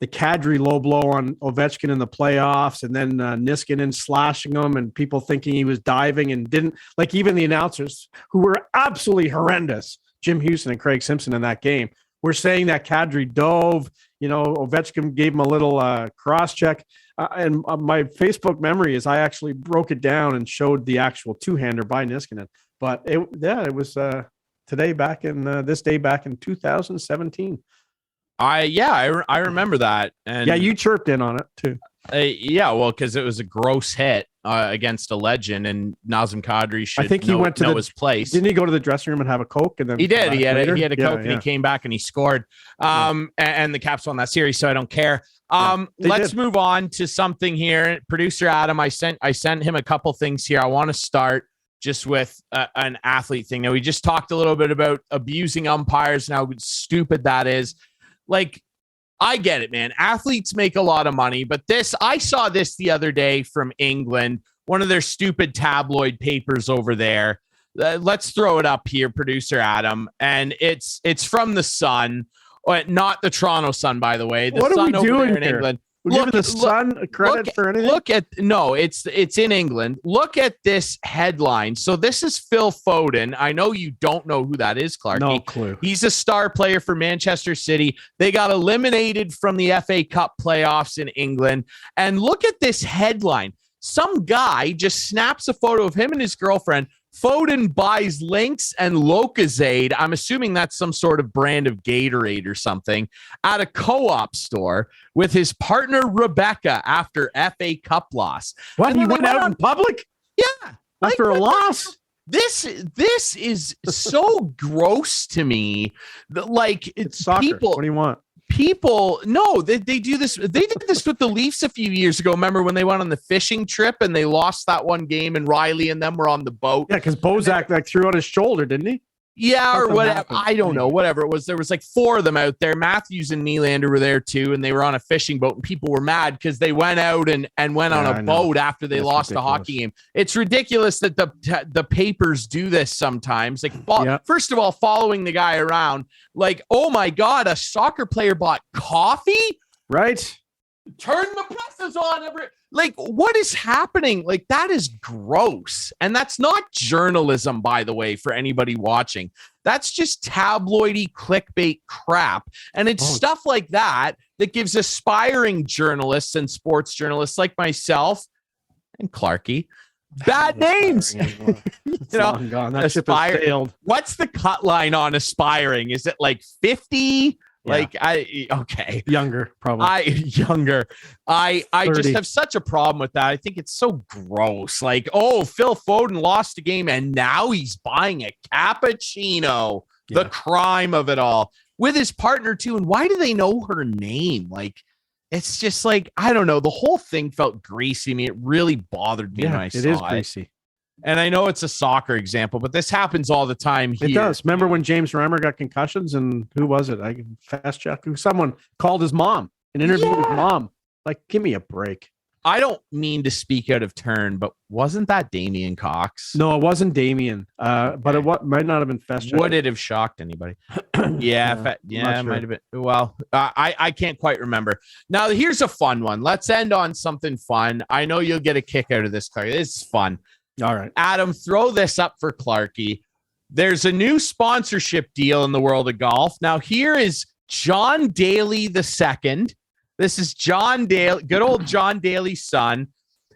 [SPEAKER 3] the Kadri low blow on Ovechkin in the playoffs, and then Niskanen slashing him, and people thinking he was diving and didn't. Like even the announcers, who were absolutely horrendous, Jim Houston and Craig Simpson in that game, were saying that Kadri dove. Ovechkin gave him a little cross check. And my Facebook memory is I actually broke it down and showed the actual two-hander by Niskanen. But it was this day back in 2017.
[SPEAKER 1] I remember that. And
[SPEAKER 3] yeah, you chirped in on it too.
[SPEAKER 1] Well, because it was a gross hit against a legend, and Nazem Kadri should went to his place.
[SPEAKER 3] Didn't he go to the dressing room and have a Coke? And then
[SPEAKER 1] he did. He had a Coke and he came back and he scored. And the Caps won that series, so I don't care. Let's move on to something here. Producer Adam, I sent him a couple things here. I want to start just with an athlete thing. Now, we just talked a little bit about abusing umpires and how stupid that is. Like, I get it, man. Athletes make a lot of money, but I saw this the other day from England, one of their stupid tabloid papers over there. Let's throw it up here, producer Adam. And it's from the Sun, not the Toronto Sun, by the way.
[SPEAKER 3] What are we doing
[SPEAKER 1] in England.
[SPEAKER 3] We're giving the Sun credit for anything?
[SPEAKER 1] It's in England. Look at this headline. So this is Phil Foden. I know you don't know who that is, Clark.
[SPEAKER 3] No clue.
[SPEAKER 1] He's a star player for Manchester City. They got eliminated from the FA Cup playoffs in England. And look at this headline. Some guy just snaps a photo of him and his girlfriend. Foden buys Lynx and Locozade, I'm assuming that's some sort of brand of Gatorade or something, at a co-op store with his partner Rebecca after FA Cup loss.
[SPEAKER 3] What? He went out in public?
[SPEAKER 1] Yeah.
[SPEAKER 3] After a loss?
[SPEAKER 1] This is so gross to me. Like,
[SPEAKER 3] it's soccer.
[SPEAKER 1] People,
[SPEAKER 3] what do you want?
[SPEAKER 1] They do this. They did this with the Leafs a few years ago. Remember when they went on the fishing trip and they lost that one game and Riley and them were on the boat?
[SPEAKER 3] Yeah, because Bozak threw on his shoulder, didn't he?
[SPEAKER 1] Yeah, something or whatever. Happened. I don't know. Whatever it was. There was like 4 of them out there. Matthews and Nylander were there too, and they were on a fishing boat, and people were mad because they went out and went on a boat after they lost a hockey game. It's ridiculous that the papers do this sometimes. Like, first of all, following the guy around, like, oh my God, a soccer player bought coffee?
[SPEAKER 3] Right.
[SPEAKER 1] Turn the presses on. Like, what is happening? Like, that is gross. And that's not journalism, by the way, for anybody watching. That's just tabloidy clickbait crap. And it's stuff like that gives aspiring journalists and sports journalists like myself and Clarky bad names.
[SPEAKER 3] That ship has sailed.
[SPEAKER 1] What's the cut line on aspiring? Is it like 50? Yeah.
[SPEAKER 3] Younger, probably.
[SPEAKER 1] Younger. I just have such a problem with that. I think it's so gross. Like, oh, Phil Foden lost a game and now he's buying a cappuccino. Yeah. The crime of it all with his partner too. And why do they know her name? Like, it's just like, I don't know. The whole thing felt greasy to me. It really bothered me when I saw it.
[SPEAKER 3] It is greasy.
[SPEAKER 1] And I know it's a soccer example, but this happens all the time here.
[SPEAKER 3] It does. Remember when James Reimer got concussions and who was it? Fast check. Someone called his mom and interviewed his mom. Like, give me a break.
[SPEAKER 1] I don't mean to speak out of turn, but wasn't that Damian Cox?
[SPEAKER 3] No, it wasn't Damian. But it might not have been Fast check.
[SPEAKER 1] Would it have shocked anybody? It might have been. Well, I can't quite remember. Now, here's a fun one. Let's end on something fun. I know you'll get a kick out of this, Clark. This is fun.
[SPEAKER 3] All right.
[SPEAKER 1] Adam, throw this up for Clarky. There's a new sponsorship deal in the world of golf. Now, here is John Daly II. This is John Daly, good old John Daly's son.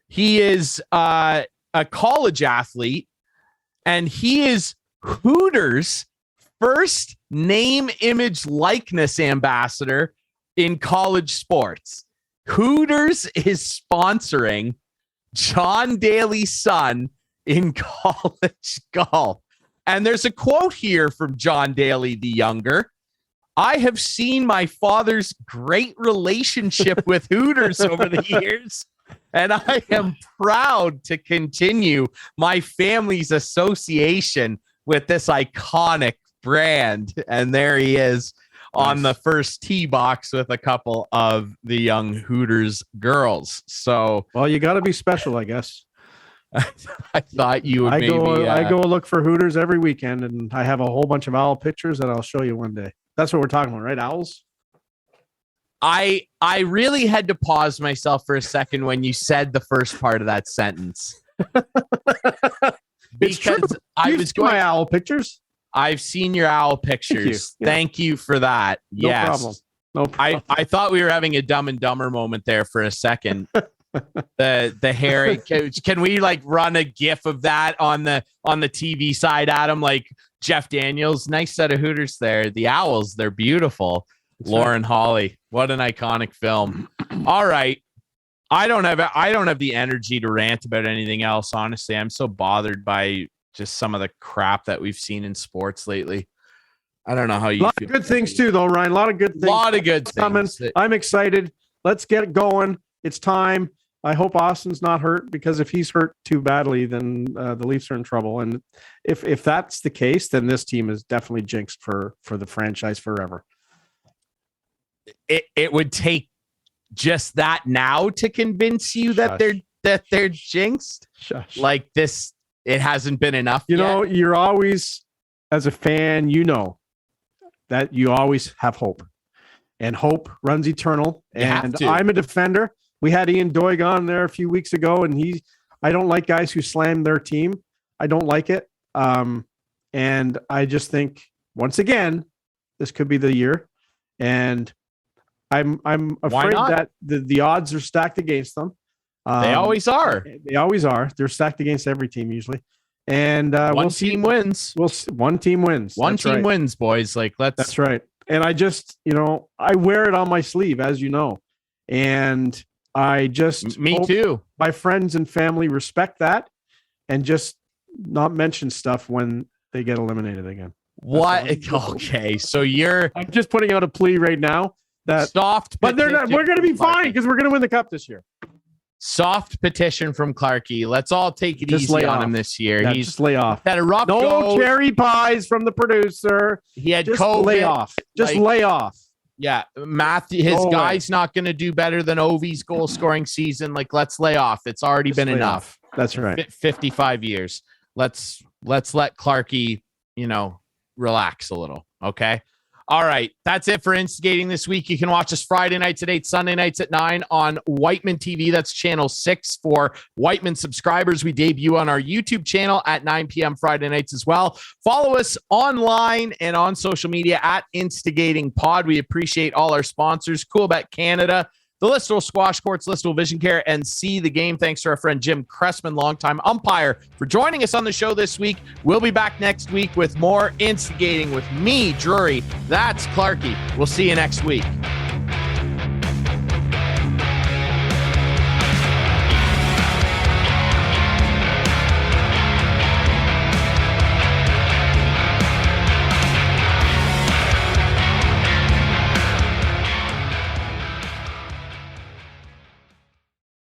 [SPEAKER 1] He is a college athlete, and he is Hooters' first name, image, likeness ambassador in college sports. Hooters is sponsoring John Daly's son in college golf. And there's a quote here from John Daly the younger. I have seen my father's great relationship with Hooters over the years, and I am proud to continue my family's association with this iconic brand. And there he is on the first tee box with a couple of the young Hooters girls. So,
[SPEAKER 3] well, you got to be special, I guess.
[SPEAKER 1] I thought you would.
[SPEAKER 3] I go look for Hooters every weekend, and I have a whole bunch of owl pictures that I'll show you one day. That's what we're talking about, right? Owls.
[SPEAKER 1] I really had to pause myself for a second when you said the first part of that sentence.
[SPEAKER 3] It's true.
[SPEAKER 1] I was going
[SPEAKER 3] my owl pictures.
[SPEAKER 1] I've seen your owl pictures. Thank you for that.
[SPEAKER 3] No
[SPEAKER 1] yes.
[SPEAKER 3] problem. No problem.
[SPEAKER 1] I thought we were having a Dumb and Dumber moment there for a second. the hairy. Can we like run a GIF of that on the TV side, Adam? Like Jeff Daniels, nice set of Hooters there. The owls, they're beautiful. That's Lauren Holly, what an iconic film. All right. I don't have the energy to rant about anything else. Honestly, I'm so bothered by just some of the crap that we've seen in sports lately. I don't know how you. A lot
[SPEAKER 3] of good things too, though, Ryan. A lot of good things.
[SPEAKER 1] A lot of good things.
[SPEAKER 3] I'm excited. Let's get it going. It's time. I hope Austin's not hurt, because if he's hurt too badly, then the Leafs are in trouble. And if that's the case, then this team is definitely jinxed for the franchise forever.
[SPEAKER 1] It would take just that now to convince you that they're jinxed.
[SPEAKER 3] Shush.
[SPEAKER 1] Like this, it hasn't been enough.
[SPEAKER 3] You know, you're always, as a fan, you know that you always have hope, and hope runs eternal. And I'm a defender. We had Ian Doig on there a few weeks ago, and I don't like guys who slam their team. I don't like it. And I just think, once again, this could be the year. And I'm afraid that the odds are stacked against them.
[SPEAKER 1] They always are.
[SPEAKER 3] They always are. They're stacked against every team usually. And
[SPEAKER 1] one team wins.
[SPEAKER 3] One team wins.
[SPEAKER 1] One team wins, boys. Like
[SPEAKER 3] That's right. And I just, I wear it on my sleeve, as you know. And I just
[SPEAKER 1] me too.
[SPEAKER 3] My friends and family respect that, and just not mention stuff when they get eliminated again.
[SPEAKER 1] What? Okay, so I'm
[SPEAKER 3] just putting out a plea right now that
[SPEAKER 1] soft,
[SPEAKER 3] but they're not. We're going to be fine because we're going to win the cup this year.
[SPEAKER 1] Soft petition from Clarkey. Let's all take it easy on him this year.
[SPEAKER 3] Yeah, just lay off.
[SPEAKER 1] Had a rough
[SPEAKER 3] go. Cherry pies from the producer.
[SPEAKER 1] He had
[SPEAKER 3] just
[SPEAKER 1] COVID.
[SPEAKER 3] Lay off. Just lay off.
[SPEAKER 1] Yeah, Matthew, his guy's not going to do better than Ovi's goal scoring season. Like, let's lay off. It's already been enough.
[SPEAKER 3] That's right.
[SPEAKER 1] 55 years. Let's let Clarkey, relax a little. Okay. All right. That's it for Instigating this week. You can watch us Friday nights at 8, Sunday nights at 9 on Whiteman TV. That's channel 6 for Whiteman subscribers. We debut on our YouTube channel at 9 p.m. Friday nights as well. Follow us online and on social media at Instigating Pod. We appreciate all our sponsors, Coolbet Canada, the Listowel Squash Courts, Listowel Vision Care, and See the Game. Thanks to our friend Jim Cressman, longtime umpire, for joining us on the show this week. We'll be back next week with more Instigating with me, Drury. That's Clarkey. We'll see you next week.